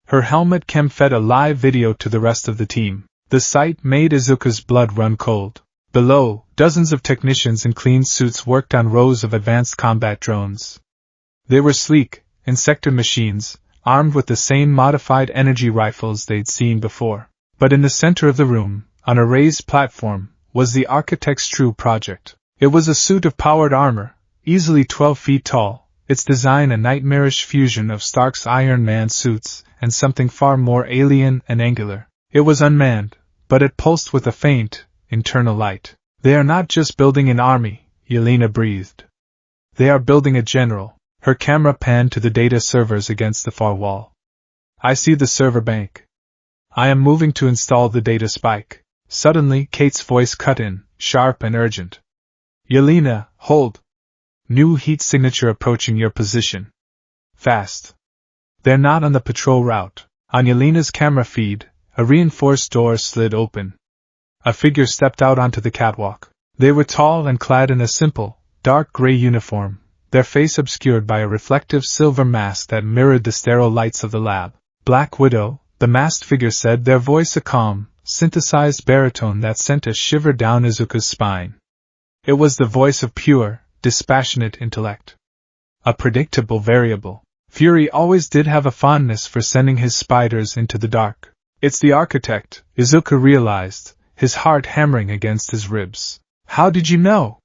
Speaker 1: Her helmet cam-fed a live video to the rest of the team. The sight made Izuku's blood run cold. Below, dozens of technicians in clean suits worked on rows of advanced combat drones. They were sleek, insector machines, armed with the same modified energy rifles they'd seen before. But in the center of the room, on a raised platform, was the architect's true project. It was a suit of powered armor, easily 12 feet tall, its design a nightmarish fusion of Stark's Iron Man suits and something far more alien and angular. It was unmanned, but it pulsed with a faint, internal light. They are not just building an army, Yelena breathed. They are building a general. Her camera panned to the data servers against the far wall. I see the server bank. I am moving to install the data spike. Suddenly, Kate's voice cut in, sharp and urgent. Yelena, hold. New heat signature approaching your position. Fast. They're not on the patrol route. On Yelena's camera feed, a reinforced door slid open. A figure stepped out onto the catwalk. They were tall and clad in a simple, dark gray uniform, their face obscured by a reflective silver mask that mirrored the sterile lights of the lab. Black Widow, the masked figure said, their voice a calm, synthesized baritone that sent a shiver down Izuku's spine. It was the voice of pure, dispassionate intellect. A predictable variable. Fury always did have a fondness for sending his spiders into the dark. It's the architect, Izuku realized, his heart hammering against his ribs. How did you know?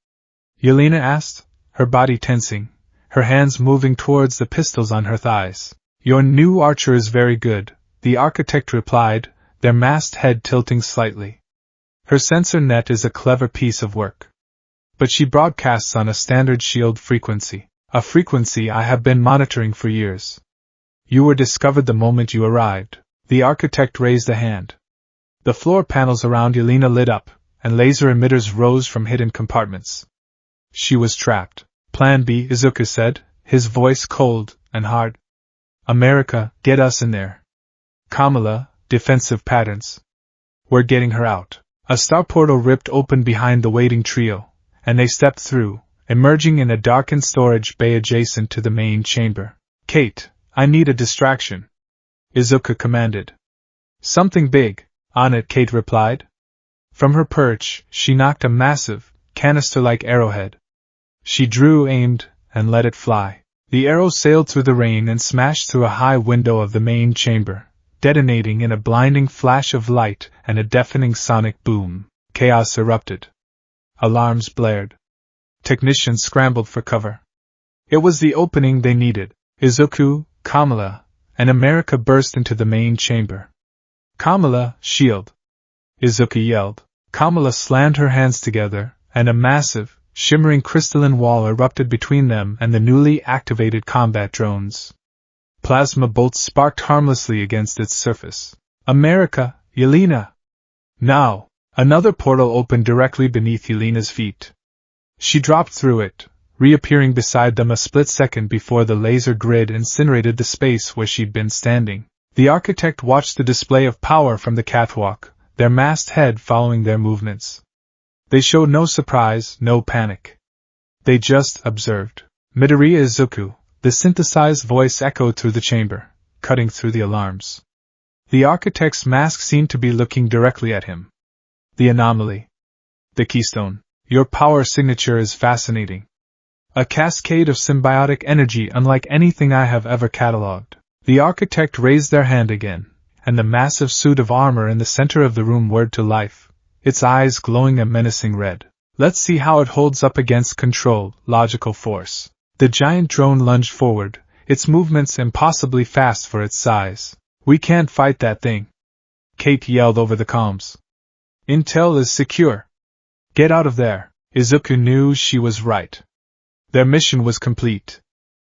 Speaker 1: Yelena asked, her body tensing, her hands moving towards the pistols on her thighs. Your new archer is very good, the architect replied, their masked head tilting slightly. Her sensor net is a clever piece of work. But she broadcasts on a standard shield frequency, a frequency I have been monitoring for years. You were discovered the moment you arrived. The architect raised a hand. The floor panels around Yelena lit up, and laser emitters rose from hidden compartments. She was trapped. Plan B, Izuku said, his voice cold and hard. America, get us in there. Kamala, defensive patterns. We're getting her out. A star portal ripped open behind the waiting trio, and they stepped through, emerging in a darkened storage bay adjacent to the main chamber. Kate, I need a distraction. Izuku commanded. Something big. On it, Kate replied. From her perch, she knocked a massive, canister-like arrowhead. She drew, aimed, and let it fly. The arrow sailed through the rain and smashed through a high window of the main chamber, detonating in a blinding flash of light and a deafening sonic boom. Chaos erupted. Alarms blared. Technicians scrambled for cover. It was the opening they needed. Izuku, Kamala, and America burst into the main chamber. Kamala, shield! Izuku yelled. Kamala slammed her hands together, and a massive, shimmering crystalline wall erupted between them and the newly activated combat drones. Plasma bolts sparked harmlessly against its surface. America, Yelena! Now! Another portal opened directly beneath Yelena's feet. She dropped through it, reappearing beside them a split second before the laser grid incinerated the space where she'd been standing. The architect watched the display of power from the catwalk, their masked head following their movements. They showed no surprise, no panic. They just observed. Midoriya Izuku, the synthesized voice echoed through the chamber, cutting through the alarms. The architect's mask seemed to be looking directly at him. The anomaly. The keystone. Your power signature is fascinating. A cascade of symbiotic energy unlike anything I have ever catalogued. The architect raised their hand again, and the massive suit of armor in the center of the room whirred to life, its eyes glowing a menacing red. Let's see how it holds up against controlled, logical force. The giant drone lunged forward, its movements impossibly fast for its size. We can't fight that thing. Kate yelled over the comms. Intel is secure. Get out of there. Izuku knew she was right. Their mission was complete.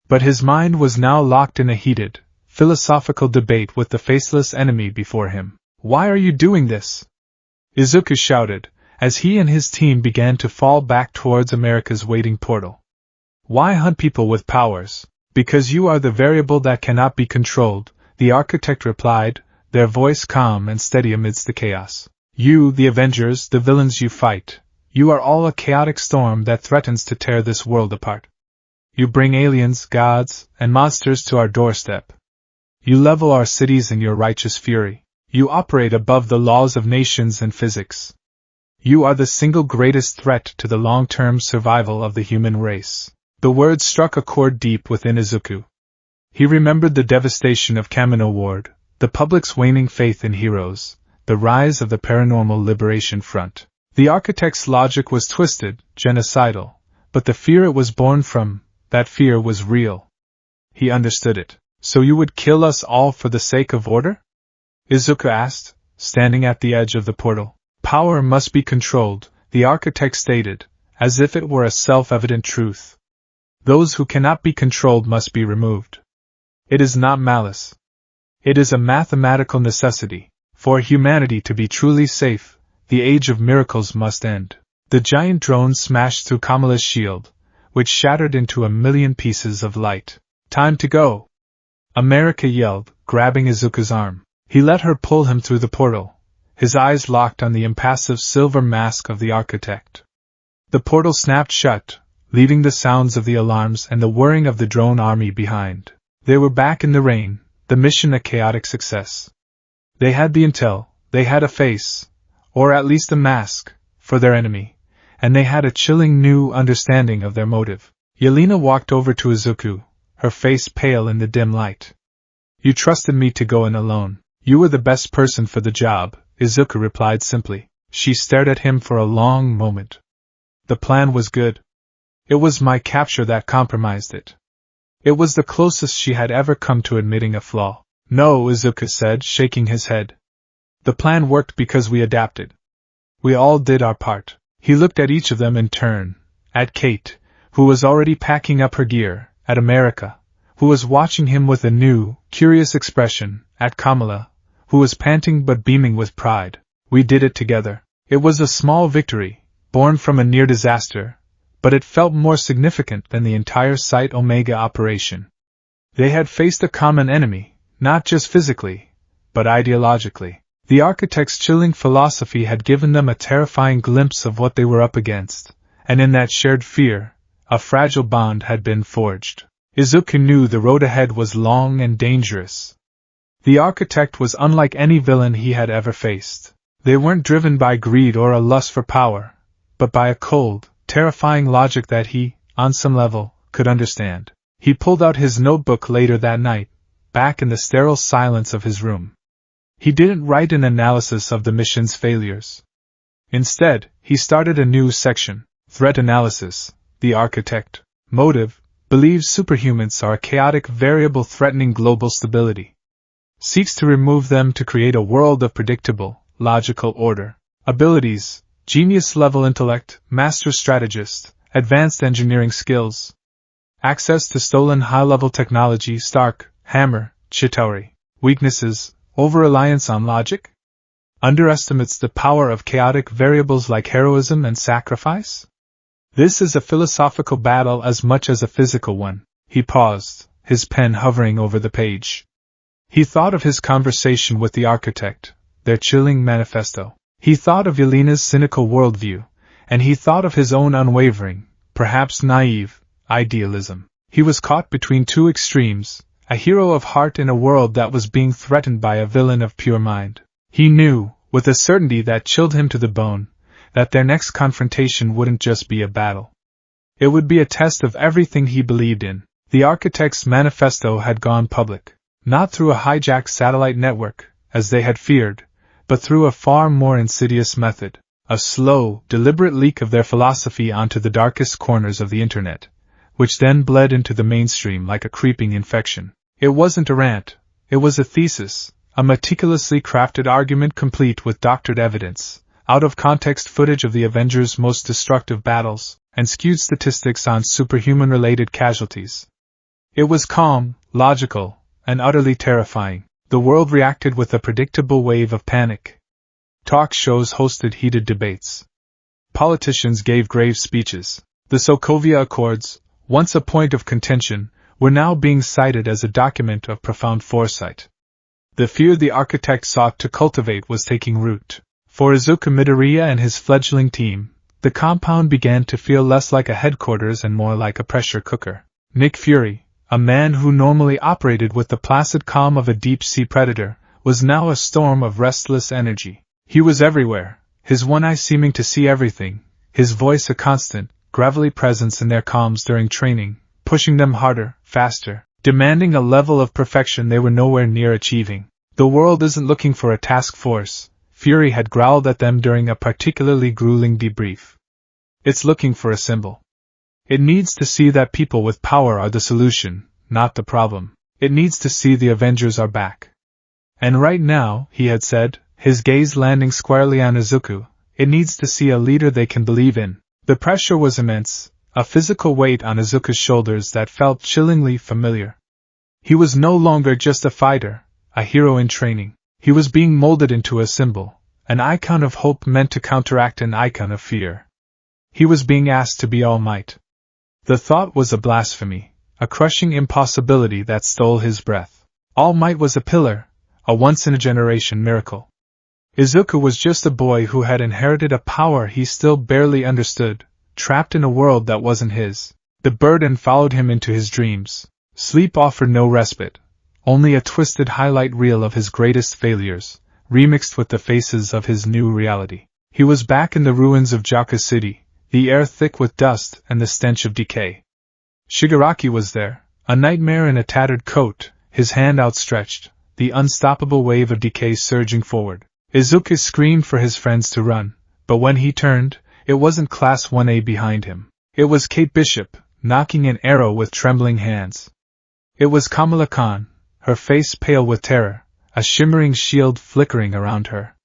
Speaker 1: But his mind was now locked in a heated, philosophical debate with the faceless enemy before him. Why are you doing this? Izuku shouted, as he and his team began to fall back towards America's waiting portal. Why hunt people with powers? Because you are the variable that cannot be controlled, the architect replied, their voice calm and steady amidst the chaos. You, the Avengers, the villains you fight, you are all a chaotic storm that threatens to tear this world apart. You bring aliens, gods, and monsters to our doorstep. You level our cities in your righteous fury. You operate above the laws of nations and physics. You are the single greatest threat to the long-term survival of the human race. The words struck a chord deep within Izuku. He remembered the devastation of Kamino Ward, the public's waning faith in heroes, the rise of the Paranormal Liberation Front. The architect's logic was twisted, genocidal, but the fear it was born from, that fear was real. He understood it. So you would kill us all for the sake of order? Izuku asked, standing at the edge of the portal. Power must be controlled, the architect stated, as if it were a self-evident truth. Those who cannot be controlled must be removed. It is not malice. It is a mathematical necessity. For humanity to be truly safe, the age of miracles must end. The giant drone smashed through Kamala's shield, which shattered into a million pieces of light. Time to go! America yelled, grabbing Izuku's arm. He let her pull him through the portal, his eyes locked on the impassive silver mask of the architect. The portal snapped shut, leaving the sounds of the alarms and the whirring of the drone army behind. They were back in the rain, the mission a chaotic success. They had the intel, they had a face, or at least a mask, for their enemy, and they had a chilling new understanding of their motive. Yelena walked over to Izuku, her face pale in the dim light. You trusted me to go in alone. You were the best person for the job, Izuku replied simply. She stared at him for a long moment. The plan was good. It was my capture that compromised it. It was the closest she had ever come to admitting a flaw. No, Izuku said, shaking his head. The plan worked because we adapted. We all did our part. He looked at each of them in turn, at Kate, who was already packing up her gear, at America, who was watching him with a new, curious expression, at Kamala, who was panting but beaming with pride. We did it together. It was a small victory, born from a near disaster, but it felt more significant than the entire Site Omega operation. They had faced a common enemy, not just physically, but ideologically. The architect's chilling philosophy had given them a terrifying glimpse of what they were up against, and in that shared fear, a fragile bond had been forged. Izuku knew the road ahead was long and dangerous. The architect was unlike any villain he had ever faced. They weren't driven by greed or a lust for power, but by a cold, terrifying logic that he, on some level, could understand. He pulled out his notebook later that night, back in the sterile silence of his room. He didn't write an analysis of the mission's failures. Instead, he started a new section, Threat Analysis. The architect, motive, believes superhumans are a chaotic variable threatening global stability. Seeks to remove them to create a world of predictable, logical order. Abilities, genius-level intellect, master strategist, advanced engineering skills. Access to stolen high-level technology, Stark, Hammer, Chitauri. Weaknesses, over-reliance on logic? underestimates the power of chaotic variables like heroism and sacrifice? This is a philosophical battle as much as a physical one. He paused, his pen hovering over the page. He thought of his conversation with the architect, their chilling manifesto. He thought of Yelena's cynical worldview, and he thought of his own unwavering, perhaps naive, idealism. He was caught between two extremes, a hero of heart in a world that was being threatened by a villain of pure mind. He knew, with a certainty that chilled him to the bone, that their next confrontation wouldn't just be a battle. It would be a test of everything he believed in. The architect's manifesto had gone public, not through a hijacked satellite network, as they had feared, but through a far more insidious method, a slow, deliberate leak of their philosophy onto the darkest corners of the internet, which then bled into the mainstream like a creeping infection. It wasn't a rant, it was a thesis, a meticulously crafted argument complete with doctored evidence, out-of-context footage of the Avengers' most destructive battles, and skewed statistics on superhuman-related casualties. It was calm, logical, and utterly terrifying. The world reacted with a predictable wave of panic. Talk shows hosted heated debates. Politicians gave grave speeches. The Sokovia Accords, once a point of contention, were now being cited as a document of profound foresight. The fear the architect sought to cultivate was taking root. For Izuku Midoriya and his fledgling team, the compound began to feel less like a headquarters and more like a pressure cooker. Nick Fury, a man who normally operated with the placid calm of a deep-sea predator, was now a storm of restless energy. He was everywhere, his one eye seeming to see everything, his voice a constant, gravelly presence in their comms during training, pushing them harder, faster, demanding a level of perfection they were nowhere near achieving. The world isn't looking for a task force, Fury had growled at them during a particularly grueling debrief. It's looking for a symbol. It needs to see that people with power are the solution, not the problem. It needs to see the Avengers are back. And right now, he had said, his gaze landing squarely on Izuku, it needs to see a leader they can believe in. The pressure was immense, a physical weight on Izuku's shoulders that felt chillingly familiar. He was no longer just a fighter, a hero in training. He was being molded into a symbol, an icon of hope meant to counteract an icon of fear. He was being asked to be All Might. The thought was a blasphemy, a crushing impossibility that stole his breath. All Might was a pillar, a once-in-a-generation miracle. Izuku was just a boy who had inherited a power he still barely understood, trapped in a world that wasn't his. The burden followed him into his dreams. Sleep offered no respite, only a twisted highlight reel of his greatest failures, remixed with the faces of his new reality. He was back in the ruins of Joka City, the air thick with dust and the stench of decay. Shigaraki was there, a nightmare in a tattered coat, his hand outstretched, the unstoppable wave of decay surging forward. Izuku screamed for his friends to run, but when he turned, it wasn't Class 1A behind him. It was Kate Bishop, knocking an arrow with trembling hands. It was Kamala Khan, her face pale with terror, a shimmering shield flickering around her.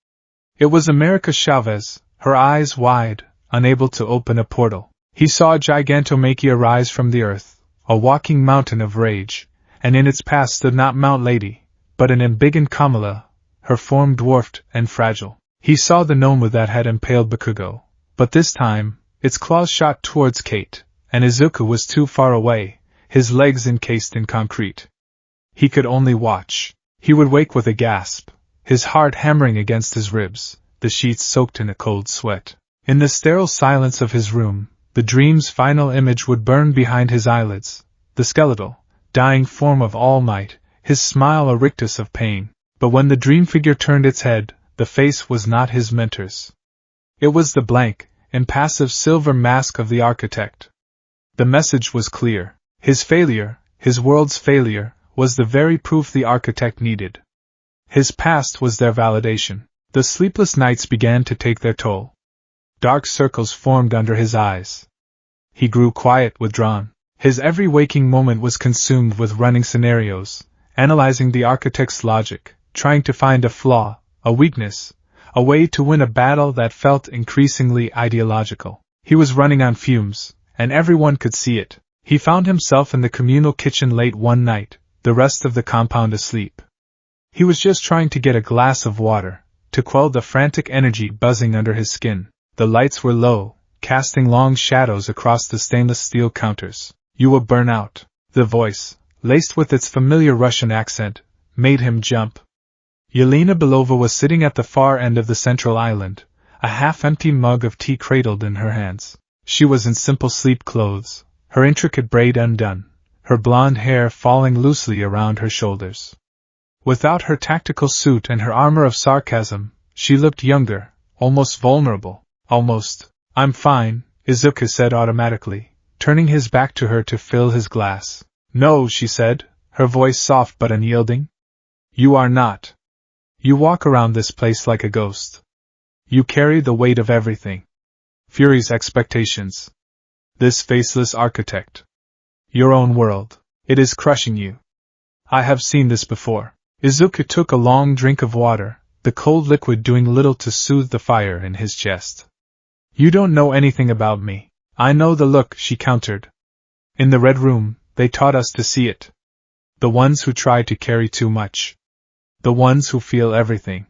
Speaker 1: It was America Chavez, her eyes wide, unable to open a portal. He saw a gigantomachia rise from the earth, a walking mountain of rage, and in its path stood not Mount Lady, but an embiggened Kamala, her form dwarfed and fragile. He saw the Nomu that had impaled Bakugo, but this time, its claws shot towards Kate, and Izuku was too far away, his legs encased in concrete. He could only watch. He would wake with a gasp, his heart hammering against his ribs, the sheets soaked in a cold sweat. In the sterile silence of his room, the dream's final image would burn behind his eyelids, the skeletal, dying form of All Might, his smile a rictus of pain. But when the dream figure turned its head, the face was not his mentor's. It was the blank, impassive silver mask of the architect. The message was clear. His failure, his world's failure, was the very proof the architect needed. His past was their validation. The sleepless nights began to take their toll. Dark circles formed under his eyes. He grew quiet, withdrawn. His every waking moment was consumed with running scenarios, analyzing the architect's logic, trying to find a flaw, a weakness, a way to win a battle that felt increasingly ideological. He was running on fumes, and everyone could see it. He found himself in the communal kitchen late one night, the rest of the compound asleep. He was just trying to get a glass of water, to quell the frantic energy buzzing under his skin. The lights were low, casting long shadows across the stainless steel counters. "You will burn out." The voice, laced with its familiar Russian accent, made him jump. Yelena Belova was sitting at the far end of the central island, a half-empty mug of tea cradled in her hands. She was in simple sleep clothes, her intricate braid undone, her blonde hair falling loosely around her shoulders. Without her tactical suit and her armor of sarcasm, she looked younger, almost vulnerable. "Almost. I'm fine," Izuku said automatically, turning his back to her to fill his glass. "No," she said, her voice soft but unyielding. "You are not. You walk around this place like a ghost. You carry the weight of everything. Fury's expectations. This faceless architect. Your own world. It is crushing you. I have seen this before." Izuku took a long drink of water, the cold liquid doing little to soothe the fire in his chest. "You don't know anything about me." "I know the look," she countered. "In the Red Room, they taught us to see it. The ones who try to carry too much. The ones who feel everything.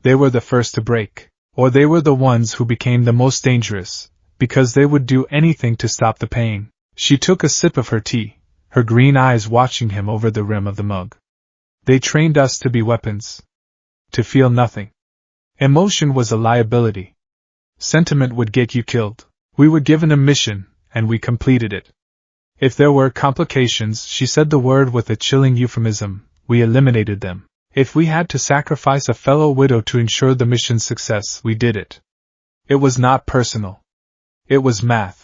Speaker 1: They were the first to break. Or they were the ones who became the most dangerous, because they would do anything to stop the pain." She took a sip of her tea, her green eyes watching him over the rim of the mug. "They trained us to be weapons. To feel nothing. Emotion was a liability. Sentiment would get you killed. We were given a mission, and we completed it. If there were complications," she said the word with a chilling euphemism, "we eliminated them. If we had to sacrifice a fellow widow to ensure the mission's success, we did it. It was not personal. It was math.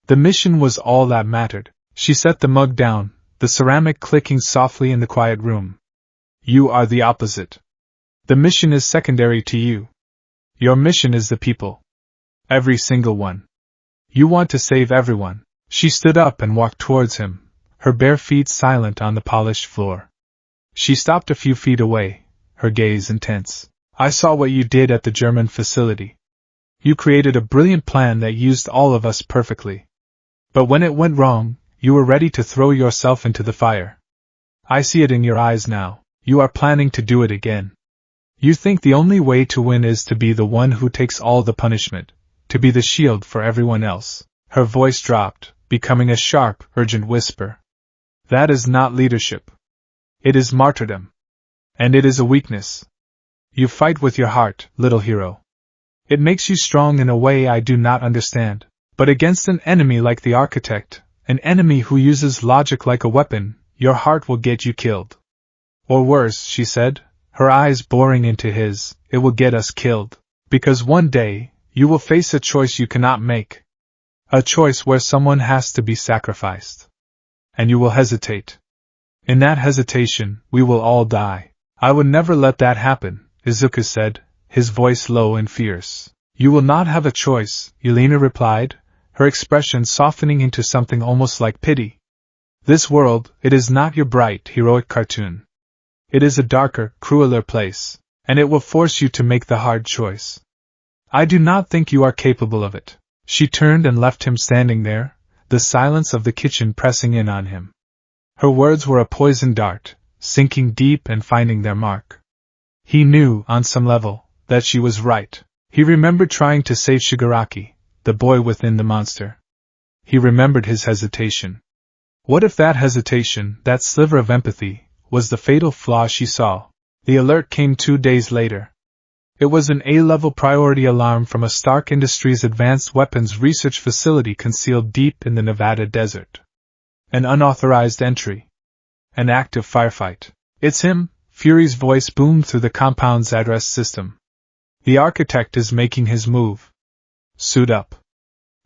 Speaker 1: The mission was all that mattered." She set the mug down, the ceramic clicking softly in the quiet room. "You are the opposite. The mission is secondary to you. Your mission is the people. Every single one. You want to save everyone." She stood up and walked towards him, her bare feet silent on the polished floor. She stopped a few feet away, her gaze intense. "I saw what you did at the German facility. You created a brilliant plan that used all of us perfectly. But when it went wrong, you were ready to throw yourself into the fire. I see it in your eyes now. You are planning to do it again. You think the only way to win is to be the one who takes all the punishment, to be the shield for everyone else." Her voice dropped, becoming a sharp, urgent whisper. "That is not leadership. It is martyrdom. And it is a weakness. You fight with your heart, little hero. It makes you strong in a way I do not understand. But against an enemy like the architect, an enemy who uses logic like a weapon, your heart will get you killed. Or worse," she said, her eyes boring into his, "it will get us killed. Because one day, you will face a choice you cannot make. A choice where someone has to be sacrificed. And you will hesitate. In that hesitation, we will all die." "I would never let that happen," Izuku said, his voice low and fierce. "You will not have a choice," Yelena replied, her expression softening into something almost like pity. "This world, it is not your bright, heroic cartoon. It is a darker, crueler place, and it will force you to make the hard choice. I do not think you are capable of it." She turned and left him standing there, the silence of the kitchen pressing in on him. Her words were a poisoned dart, sinking deep and finding their mark. He knew, on some level, that she was right. He remembered trying to save Shigaraki, the boy within the monster. He remembered his hesitation. What if that hesitation, that sliver of empathy, was the fatal flaw she saw? The alert came 2 days later. It was an A-level priority alarm from a Stark Industries advanced weapons research facility concealed deep in the Nevada desert. An unauthorized entry. An active firefight. "It's him," Fury's voice boomed through the compound's address system. "The architect is making his move. Suit up.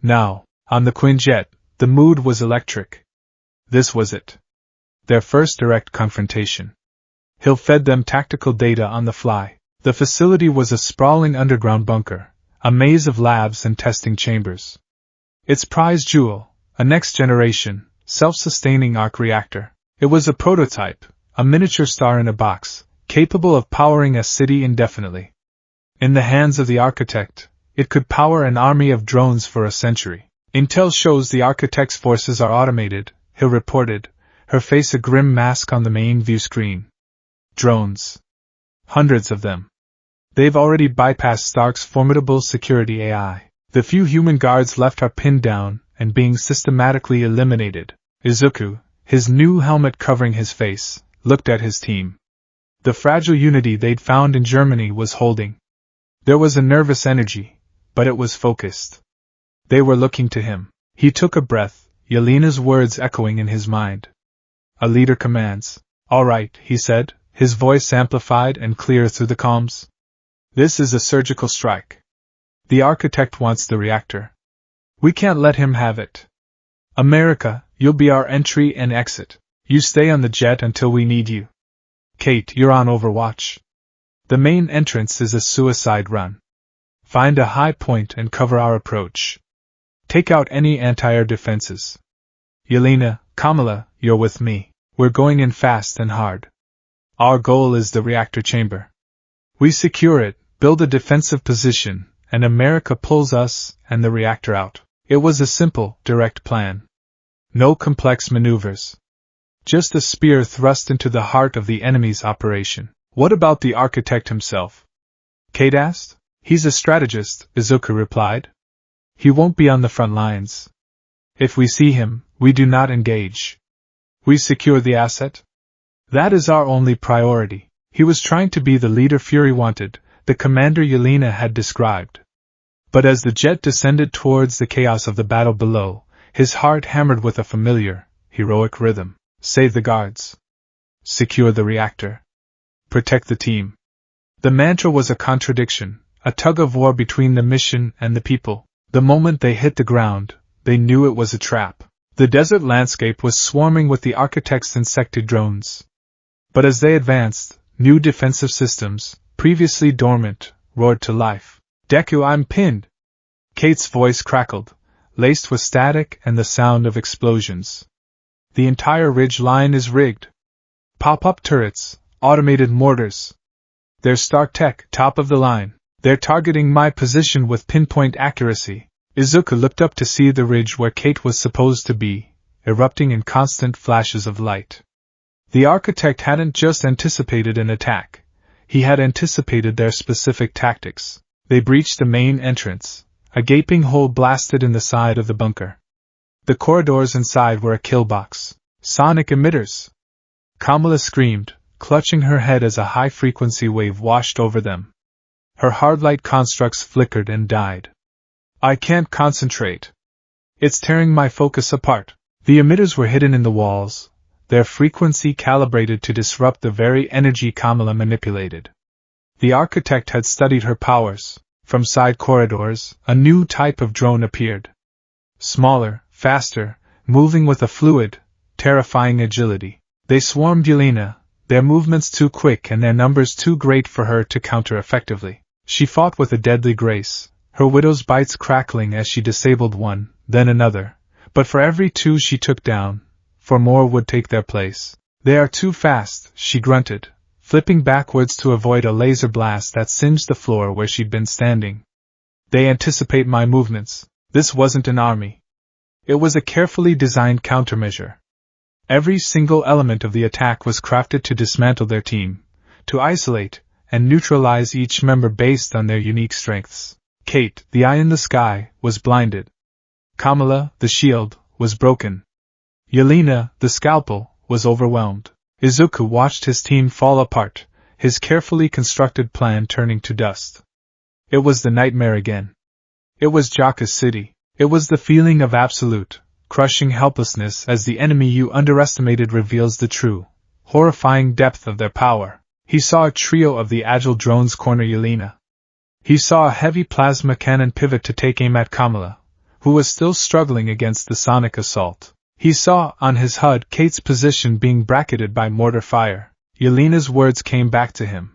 Speaker 1: Now." On the Quinjet, the mood was electric. This was it. Their first direct confrontation. Hill fed them tactical data on the fly. The facility was a sprawling underground bunker, a maze of labs and testing chambers. Its prize jewel, a next-generation, self-sustaining arc reactor. It was a prototype, a miniature star in a box, capable of powering a city indefinitely. In the hands of the architect, it could power an army of drones for a century. "Intel shows the architect's forces are automated," Hill reported, her face a grim mask on the main view screen. "Drones. Hundreds of them. They've already bypassed Stark's formidable security AI. The few human guards left are pinned down and being systematically eliminated. Izuku, his new helmet covering his face, looked at his team. The fragile unity they'd found in Germany was holding. There was a nervous energy, but it was focused. They were looking to him. He took a breath, Yelena's words echoing in his mind. A leader commands. All right, he said, his voice amplified and clear through the calms. This is a surgical strike. The architect wants the reactor. We can't let him have it. America, you'll be our entry and exit. You stay on the jet until we need you. Kate, you're on Overwatch. The main entrance is a suicide run. Find a high point and cover our approach. Take out any anti-air defenses. Yelena, Kamala, you're with me. We're going in fast and hard. Our goal is the reactor chamber. We secure it, build a defensive position, and America pulls us and the reactor out. It was a simple, direct plan. No complex maneuvers. Just a spear thrust into the heart of the enemy's operation. What about the architect himself? Kate asked. He's a strategist, Izuku replied. He won't be on the front lines. If we see him, we do not engage. We secure the asset. That is our only priority. He was trying to be the leader Fury wanted, the commander Yelena had described. But as the jet descended towards the chaos of the battle below, his heart hammered with a familiar, heroic rhythm. Save the guards. Secure the reactor. Protect the team. The mantra was a contradiction, a tug-of-war between the mission and the people. The moment they hit the ground, they knew it was a trap. The desert landscape was swarming with the architect's insected drones. But as they advanced, new defensive systems, previously dormant, roared to life. Deku, I'm pinned! Kate's voice crackled, laced with static and the sound of explosions. The entire ridge line is rigged. Pop-up turrets, automated mortars. They're Stark tech, top of the line. They're targeting my position with pinpoint accuracy. Izuku looked up to see the ridge where Kate was supposed to be, erupting in constant flashes of light. The architect hadn't just anticipated an attack. He had anticipated their specific tactics. They breached the main entrance, a gaping hole blasted in the side of the bunker. The corridors inside were a kill box. Sonic emitters! Kamala screamed, clutching her head as a high-frequency wave washed over them. Her hard-light constructs flickered and died. I can't concentrate. It's tearing my focus apart. The emitters were hidden in the walls, their frequency calibrated to disrupt the very energy Kamala manipulated. The architect had studied her powers. From side corridors, a new type of drone appeared. Smaller, faster, moving with a fluid, terrifying agility. They swarmed Yelena, their movements too quick and their numbers too great for her to counter effectively. She fought with a deadly grace, her widow's bites crackling as she disabled one, then another, but for every two she took down, 4 more would take their place. They are too fast, she grunted, flipping backwards to avoid a laser blast that singed the floor where she'd been standing. They anticipate my movements. This wasn't an army. It was a carefully designed countermeasure. Every single element of the attack was crafted to dismantle their team, to isolate and neutralize each member based on their unique strengths. Kate, the eye in the sky, was blinded. Kamala, the shield, was broken. Yelena, the scalpel, was overwhelmed. Izuku watched his team fall apart, his carefully constructed plan turning to dust. It was the nightmare again. It was Jaka's city. It was the feeling of absolute, crushing helplessness as the enemy you underestimated reveals the true, horrifying depth of their power. He saw a trio of the agile drones corner Yelena. He saw a heavy plasma cannon pivot to take aim at Kamala, who was still struggling against the sonic assault. He saw, on his HUD, Kate's position being bracketed by mortar fire. Yelena's words came back to him.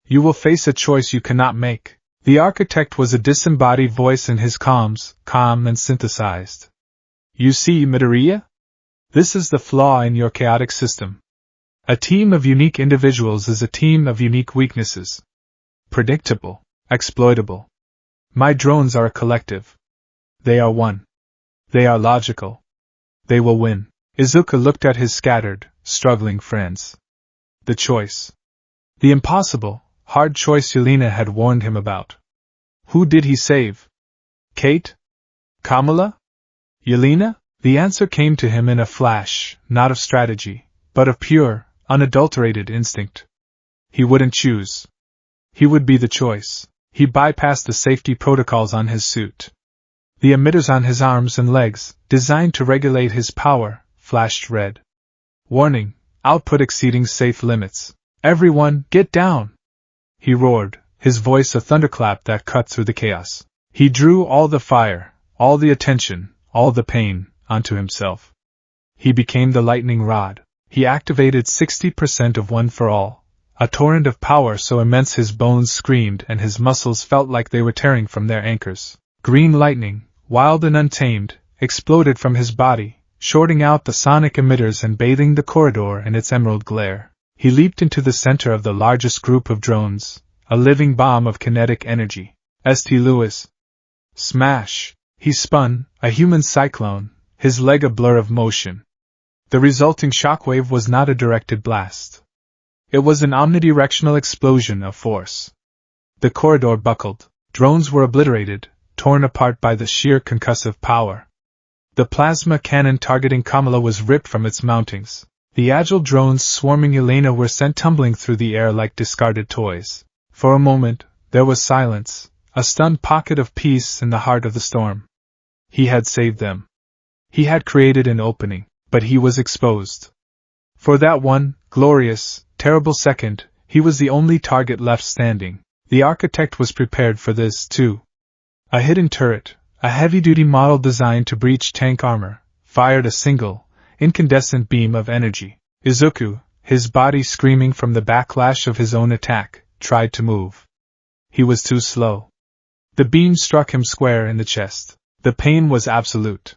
Speaker 1: You will face a choice you cannot make. The architect was a disembodied voice in his comms, calm and synthesized. You see, Midoriya? This is the flaw in your chaotic system. A team of unique individuals is a team of unique weaknesses. Predictable, exploitable. My drones are a collective. They are one. They are logical. They will win. Izuku looked at his scattered, struggling friends. The choice. The impossible, hard choice Yelena had warned him about. Who did he save? Kate? Kamala? Yelena? The answer came to him in a flash, not of strategy, but of pure, unadulterated instinct. He wouldn't choose. He would be the choice. He bypassed the safety protocols on his suit. The emitters on his arms and legs, designed to regulate his power, flashed red. Warning, output exceeding safe limits. Everyone, get down! He roared, his voice a thunderclap that cut through the chaos. He drew all the fire, all the attention, all the pain, onto himself. He became the lightning rod. He activated 60% of One for All, a torrent of power so immense his bones screamed and his muscles felt like they were tearing from their anchors. Green lightning, wild and untamed, exploded from his body, shorting out the sonic emitters and bathing the corridor in its emerald glare. He leaped into the center of the largest group of drones, a living bomb of kinetic energy. St. Louis. Smash! He spun, a human cyclone, his leg a blur of motion. The resulting shockwave was not a directed blast. It was an omnidirectional explosion of force. The corridor buckled, drones were obliterated, torn apart by the sheer concussive power. The plasma cannon targeting Kamala was ripped from its mountings. The agile drones swarming Yelena were sent tumbling through the air like discarded toys. For a moment, there was silence, a stunned pocket of peace in the heart of the storm. He had saved them. He had created an opening, but he was exposed. For that one, glorious, terrible second, he was the only target left standing. The architect was prepared for this, too. A hidden turret, a heavy-duty model designed to breach tank armor, fired a single, incandescent beam of energy. Izuku, his body screaming from the backlash of his own attack, tried to move. He was too slow. The beam struck him square in the chest. The pain was absolute.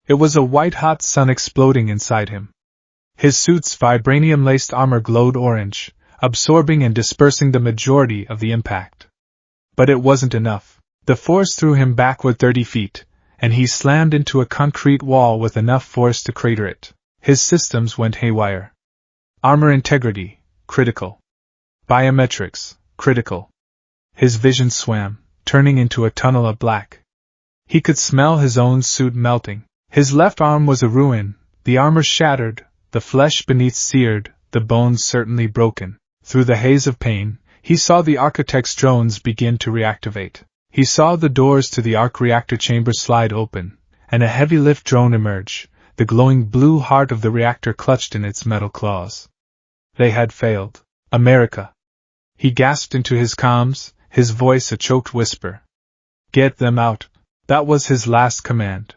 Speaker 1: It was a white-hot sun exploding inside him. His suit's vibranium-laced armor glowed orange, absorbing and dispersing the majority of the impact. But it wasn't enough. The force threw him backward 30 feet, and he slammed into a concrete wall with enough force to crater it. His systems went haywire. Armor integrity, critical. Biometrics, critical. His vision swam, turning into a tunnel of black. He could smell his own suit melting. His left arm was a ruin, the armor shattered, the flesh beneath seared, the bones certainly broken. Through the haze of pain, he saw the architect's drones begin to reactivate. He saw the doors to the arc reactor chamber slide open, and a heavy lift drone emerge, the glowing blue heart of the reactor clutched in its metal claws. They had failed. America. He gasped into his comms, his voice a choked whisper. Get them out. That was his last command.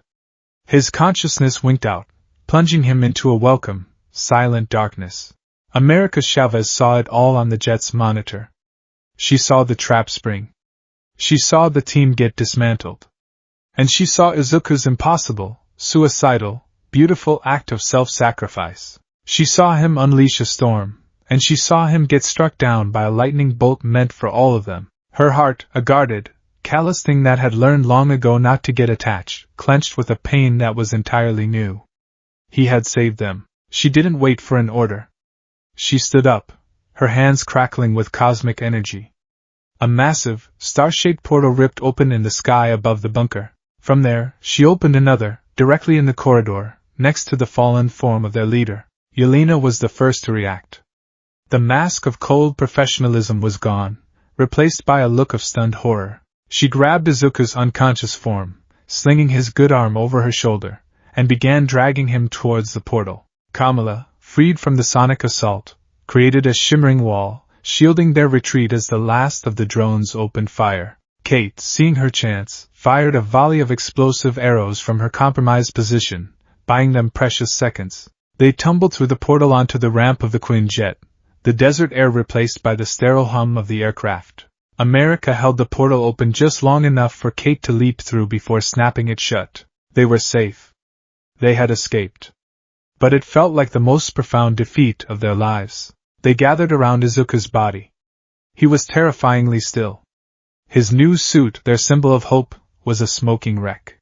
Speaker 1: His consciousness winked out, plunging him into a welcome, silent darkness. America Chavez saw it all on the jet's monitor. She saw the trap spring. She saw the team get dismantled. And she saw Izuku's impossible, suicidal, beautiful act of self-sacrifice. She saw him unleash a storm, and she saw him get struck down by a lightning bolt meant for all of them. Her heart, a guarded, callous thing that had learned long ago not to get attached, clenched with a pain that was entirely new. He had saved them. She didn't wait for an order. She stood up, her hands crackling with cosmic energy. A massive, star-shaped portal ripped open in the sky above the bunker. From there, she opened another, directly in the corridor, next to the fallen form of their leader. Yelena was the first to react. The mask of cold professionalism was gone, replaced by a look of stunned horror. She grabbed Izuku's unconscious form, slinging his good arm over her shoulder, and began dragging him towards the portal. Kamala, freed from the sonic assault, created a shimmering wall, shielding their retreat as the last of the drones opened fire. Kate, seeing her chance, fired a volley of explosive arrows from her compromised position, buying them precious seconds. They tumbled through the portal onto the ramp of the Quinjet, the desert air replaced by the sterile hum of the aircraft. America held the portal open just long enough for Kate to leap through before snapping it shut. They were safe. They had escaped. But it felt like the most profound defeat of their lives. They gathered around Izuku's body. He was terrifyingly still. His new suit, their symbol of hope, was a smoking wreck.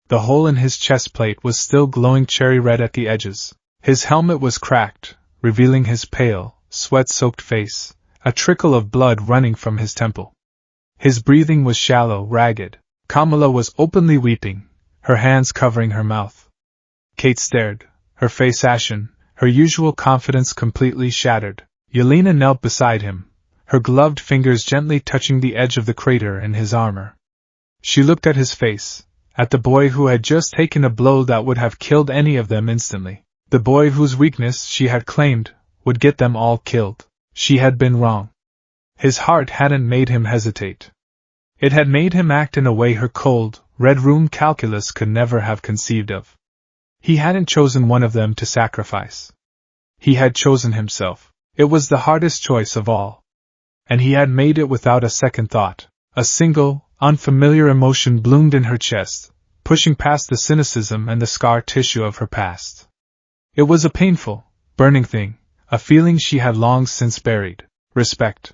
Speaker 1: The hole in his chest plate was still glowing cherry red at the edges. His helmet was cracked, revealing his pale, sweat-soaked face, a trickle of blood running from his temple. His breathing was shallow, ragged. Kamala was openly weeping, her hands covering her mouth. Kate stared, her face ashen, her usual confidence completely shattered. Yelena knelt beside him, her gloved fingers gently touching the edge of the crater in his armor. She looked at his face, at the boy who had just taken a blow that would have killed any of them instantly, the boy whose weakness she had claimed would get them all killed. She had been wrong. His heart hadn't made him hesitate. It had made him act in a way her cold, red-room calculus could never have conceived of. He hadn't chosen one of them to sacrifice. He had chosen himself. It was the hardest choice of all. And he had made it without a second thought. A single, unfamiliar emotion bloomed in her chest, pushing past the cynicism and the scar tissue of her past. It was a painful, burning thing, a feeling she had long since buried. Respect.